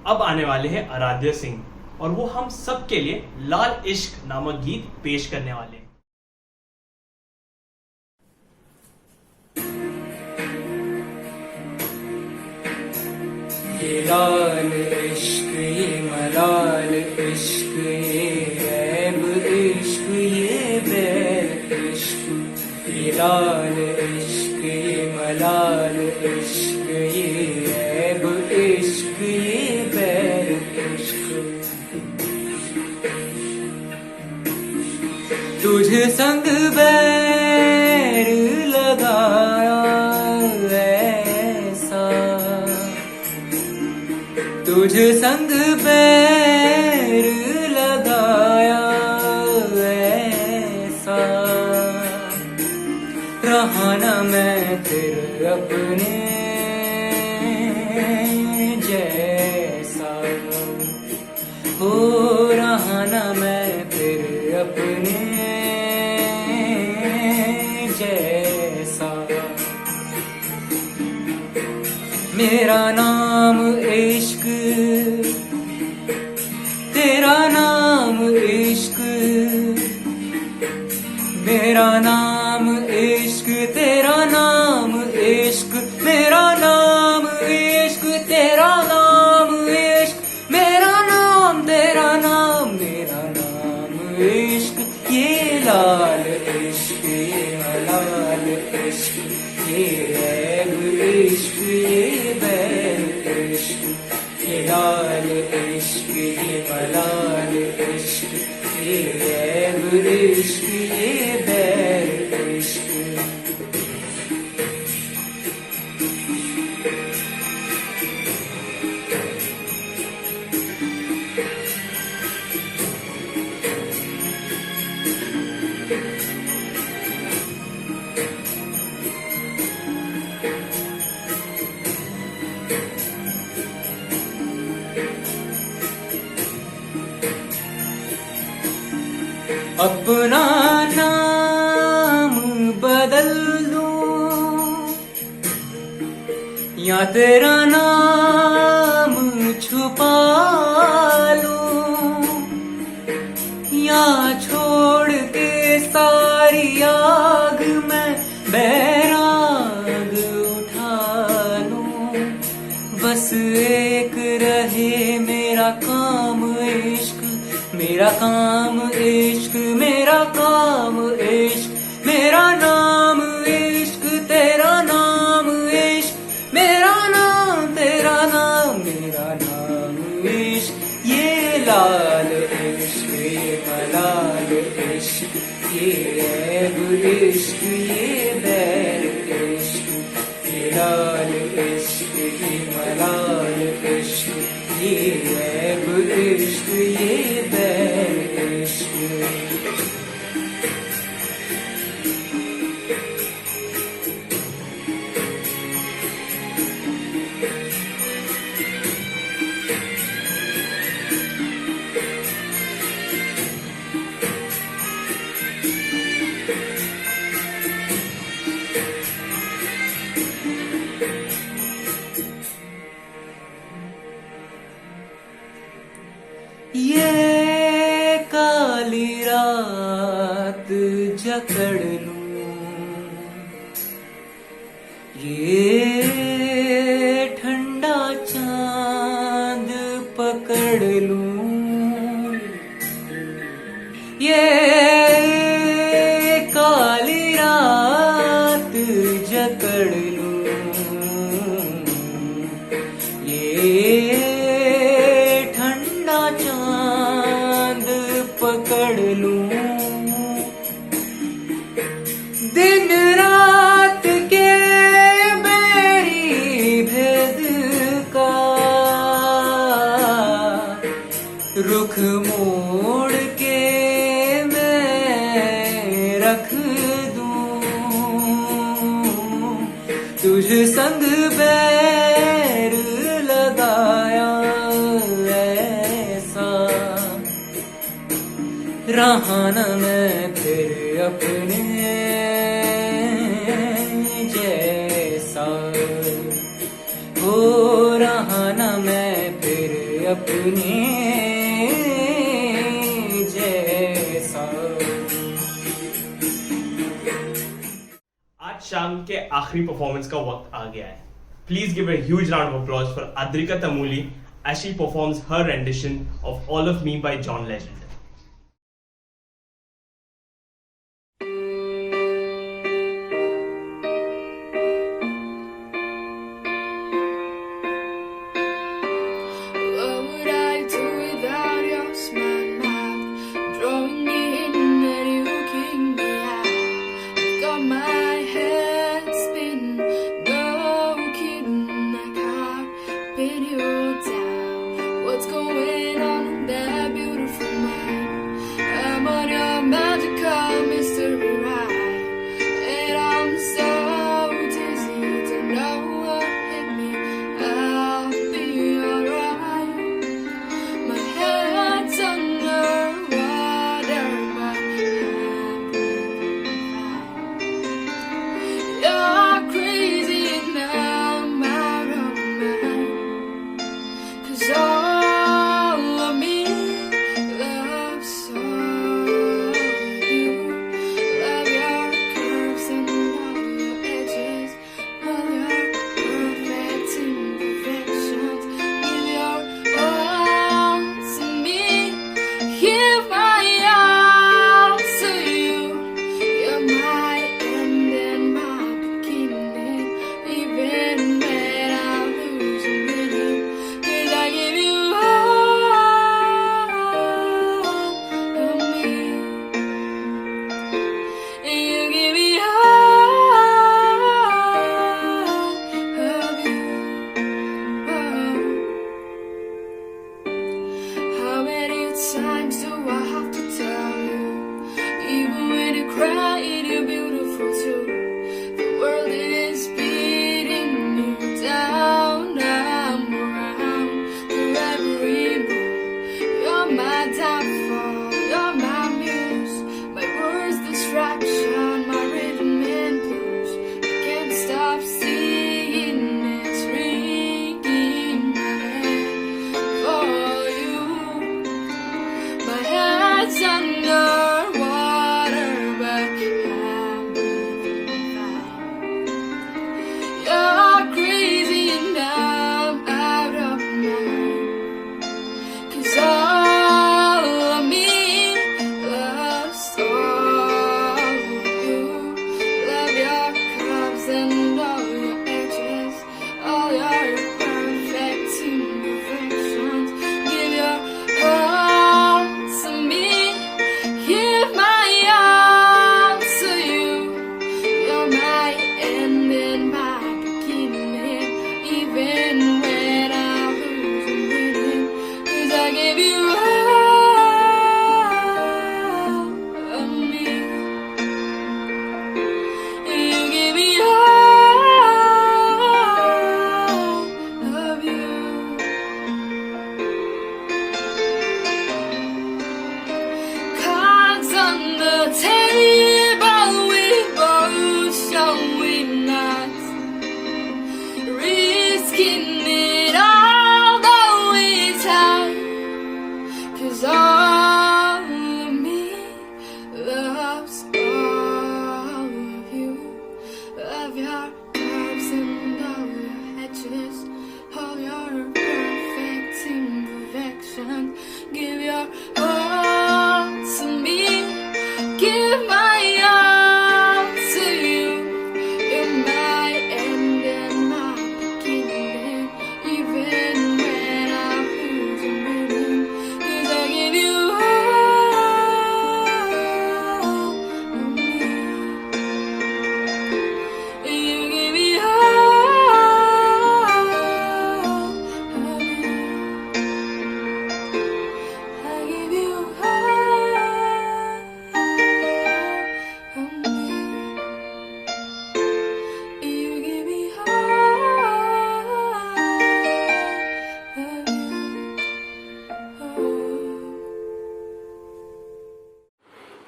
अब आने वाले हैं आराध्य सिंह और वो हम सब के लिए लाल इश्क नामक गीत पेश करने वाले हैं. ये लाल इश्क ये मलाल इश्क ये ऐब इश्क ये बैर इश्क ये लाल इश्क ये मलाल इश्क ये ऐब इश्क ये बैर इश्क तुझ संग बैर लगाया ऐसा तुझ संग बैर लगाया ऐसा रहा न मैं फिर अपने जैसा हो रहा न मैं फिर अपने जैसा मेरा नाम इश्क तेरा नाम इश्क मेरा नाम इश्क तेरा नाम इश्क मेरा नाम इश्क तेरा नाम इश्क मेरा नाम तेरा नाम मेरा नाम इश्क ये लाल इश्क ये मलाल इश्क ये ऐब इश्क ये बैर इश्क ये लाल इश्क ये मलाल इश्क ये ऐब इश्क ये बैर इश्क अपना नाम बदल दूं या तेरा नाम छुपा लूं या छोड़ के सारी आग में बैराग उठा लूं बस एक रहे मेरा काम इश्क मेरा काम इश्क मेरा काम इश्क मेरा नाम इश्क तेरा नाम इश्क मेरा नाम तेरा नाम मेरा नाम इश्क ये लाल इश्क ये मलाल इश्क ये ऐब इश्क ये बैर इश्क ये लाल इश्क ये मलाल इश्क ये ऐब इश्क ये बैर इश्क ये काली रात जकड़ लूं ये ठंडा चांद पकड़ लूं ये काली रात जकड़ लूं ये ठंडा चांद पकड़ लूं दिन रात के मेरी भेद का रुख मोड़ के मैं रख दूं तुझ संग बैर लगाया रहा न मैं फिर अपने जैसा, हो रहा न मैं फिर अपने जैसा। आज शाम के आखिरी परफॉर्मेंस का वक्त आ गया है। Please give a huge round of applause for Adrika Tamuli as she performs her rendition of All of Me by John Legend. What would I do without your smart mouth, drawing me in and you kick me out? I've got my head spinning, no kidding, I can't pin you down. What's going on in that beautiful mind?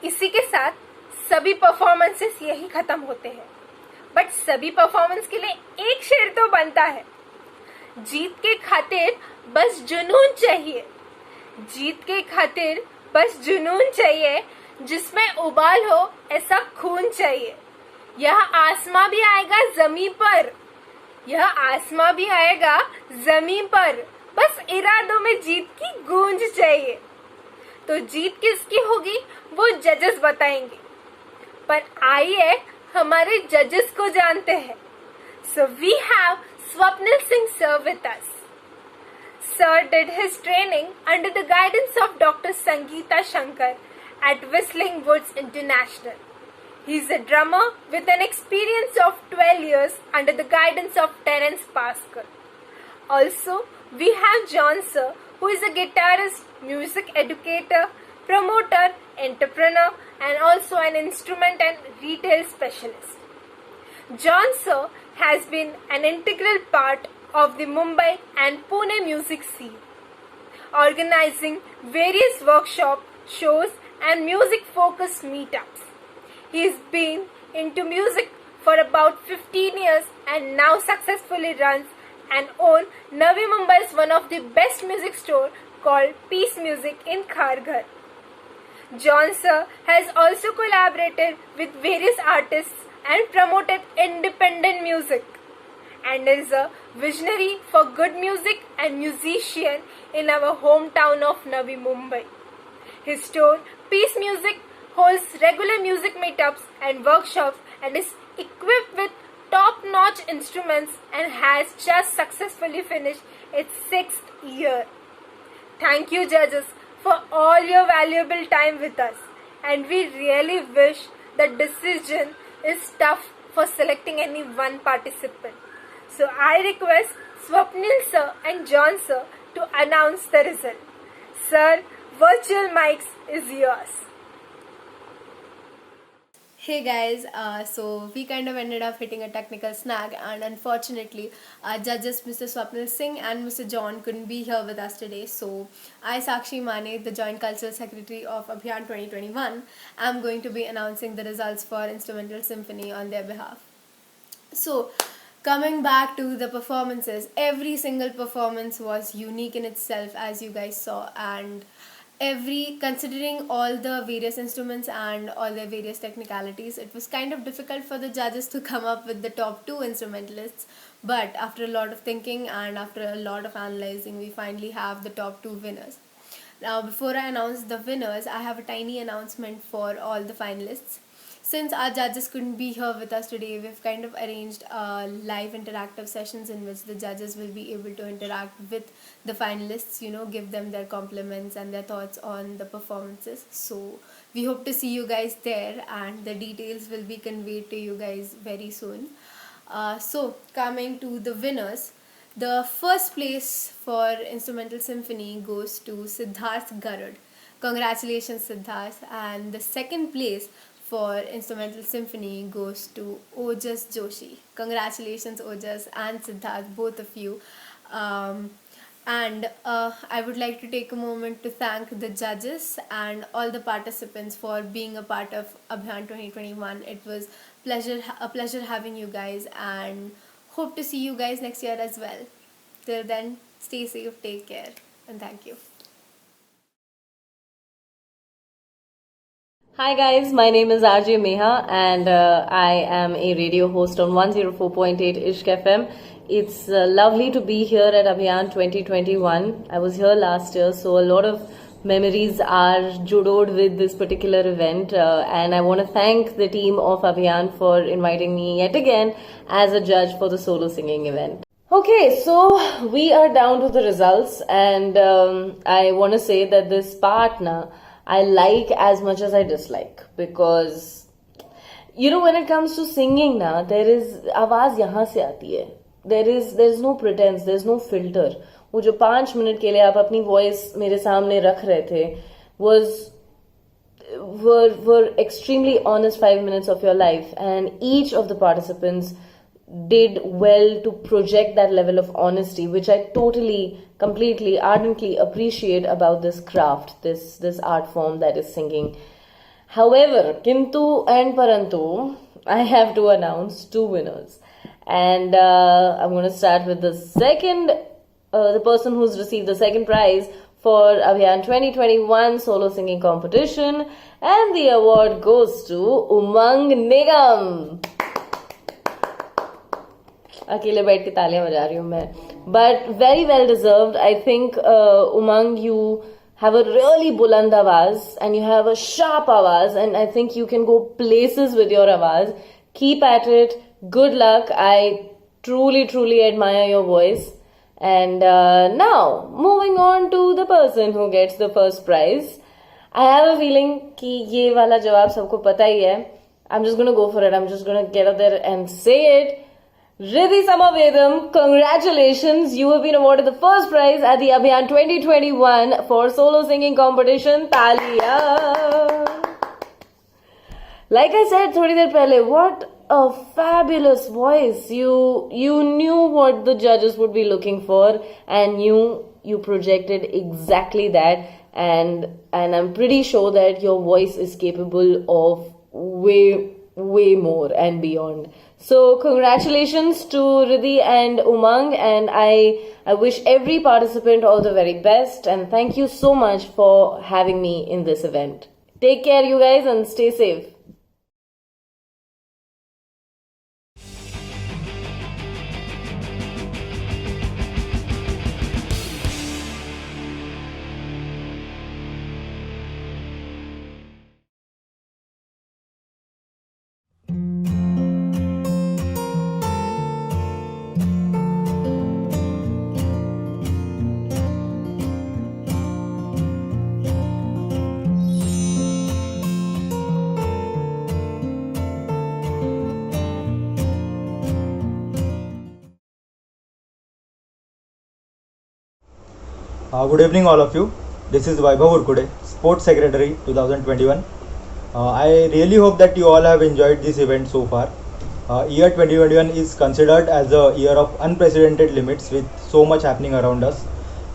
इसी के साथ सभी performances यही खत्म होते हैं, but सभी performance के लिए एक शेर तो बनता है। जीत के खातिर बस जुनून चाहिए, जीत के खातिर बस जुनून चाहिए, जिसमें उबाल हो ऐसा खून चाहिए। यह आसमां भी आएगा जमीन पर, यह आसमां भी आएगा जमीन पर, बस इरादों में जीत की गूंज चाहिए। तो जीत किसकी होगी वो जजेस बताएंगे, पर आइए हमारे जजेस को जानते हैं। So we have Swapnil Singh sir with us. Sir did his training under the guidance of Dr. Sangeeta Shankar at Whistling Woods International. He is a drummer with an experience of 12 years under the guidance of Terence Pascal. Also, we have John sir, who is a guitarist, music educator, promoter, entrepreneur, and also an instrument and retail specialist. John sir has been an integral part of the Mumbai and Pune music scene, organizing various workshops, shows, and music-focused meetups. He's been into music for about 15 years and now successfully runs and owns Navi Mumbai's one of the best music store called Peace Music in Kharghar. John sir has also collaborated with various artists and promoted independent music, and is a visionary for good music and musician in our hometown of Navi Mumbai. His store Peace Music holds regular music meetups and workshops and is equipped with top-notch instruments and has just successfully finished its 6th year. Thank you, judges, for all your valuable time with us, and we really wish the decision is tough for selecting any one participant. So I request Swapnil sir and John sir to announce the result. Sir, virtual mics is yours. Hey guys, so we kind of ended up hitting a technical snag, and unfortunately our judges Mr. Swapnil Singh and Mr. John couldn't be here with us today. So I, Sakshi Mane, the Joint Cultural Secretary of Abhiyan 2021, am going to be announcing the results for Instrumental Symphony on their behalf. So coming back to the performances, every single performance was unique in itself, as you guys saw, and considering all the various instruments and all their various technicalities, it was kind of difficult for the judges to come up with the top 2 instrumentalists, but after a lot of thinking and after a lot of analyzing, we finally have the top 2 winners. Now, before I announce the winners, I have a tiny announcement for all the finalists. Since our judges couldn't be here with us today, we've kind of arranged live interactive sessions in which the judges will be able to interact with the finalists, give them their compliments and their thoughts on the performances. So we hope to see you guys there, and the details will be conveyed to you guys very soon. So coming to the winners, the first place for Instrumental Symphony goes to Siddharth Garud. Congratulations, Siddharth. And the second place for Instrumental Symphony goes to Ojas Joshi. Congratulations, Ojas and Siddharth, both of you. And I would like to take a moment to thank the judges and all the participants for being a part of Abhiyan 2021. It was a pleasure having you guys, and hope to see you guys next year as well. Till then, stay safe, take care, and thank you. Hi guys, my name is RJ Meha, and I am a radio host on 104.8 Ishq FM. It's lovely to be here at Abhiyan 2021. I was here last year, so a lot of memories are judod with this particular event, and I want to thank the team of Abhiyan for inviting me yet again as a judge for the solo singing event. Okay, so we are down to the results, and I want to say that this part I like as much as I dislike, because when it comes to singing there is आवाज यहाँ से आती है. There is no pretense, there's no filter. वो जो 5 minute के लिए आप अपनी voice मेरे सामने रख रहे थे were extremely honest 5 minutes of your life, and each of the participants did well to project that level of honesty, which I totally, completely, ardently appreciate about this craft, this art form that is singing. However, Kintu and Parantu, I have to announce two winners. And I'm going to start with the person who's received the second prize for Abhiyan 2021 solo singing competition. And the award goes to Umang Nigam. अकेले बैठ के तालियां बजा रही हूँ मैं, but very well deserved. I think Umang, you have a really buland आवाज and you have a sharp आवाज, and I think you can go places with your आवाज. Keep at it. Good luck. I truly admire your voice. And now moving on to the person who gets the first prize. I have a feeling कि ये वाला जवाब सबको पता ही है. I'm just gonna go for it. I'm just gonna get out there and say it. Riddhi Samavedam, congratulations! You have been awarded the first prize at the Abhiyan 2021 for solo singing competition. Talia! Like I said थोड़ी देर पहले, what a fabulous voice! You knew what the judges would be looking for, and you projected exactly that. And I'm pretty sure that your voice is capable of way more and beyond. So congratulations to Riddhi and Umang, and I wish every participant all the very best, and thank you so much for having me in this event. Take care you guys and stay safe. Good evening all of you. This is Vaibhav Urkude, Sports Secretary 2021. I really hope that you all have enjoyed this event so far. Year 2021 is considered as a year of unprecedented limits with so much happening around us.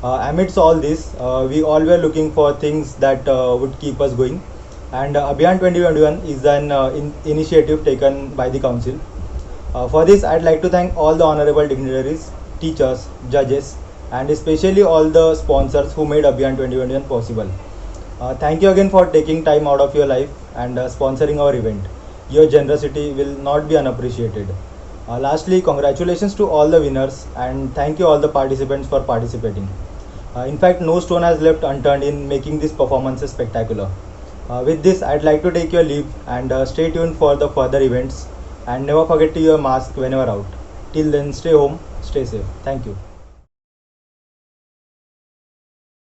Amidst all this, we all were looking for things that would keep us going. And Abhiyan 2021 is an initiative taken by the Council. For this, I'd like to thank all the honorable dignitaries, teachers, judges, and especially all the sponsors who made Abhiyan 2021 possible. Thank you again for taking time out of your life and sponsoring our event. Your generosity will not be unappreciated. Lastly, congratulations to all the winners, and thank you all the participants for participating. In fact, no stone has left unturned in making these performances spectacular. With this, I'd like to take your leave and stay tuned for the further events, and never forget to wear a mask whenever out. Till then, stay home, stay safe. Thank you.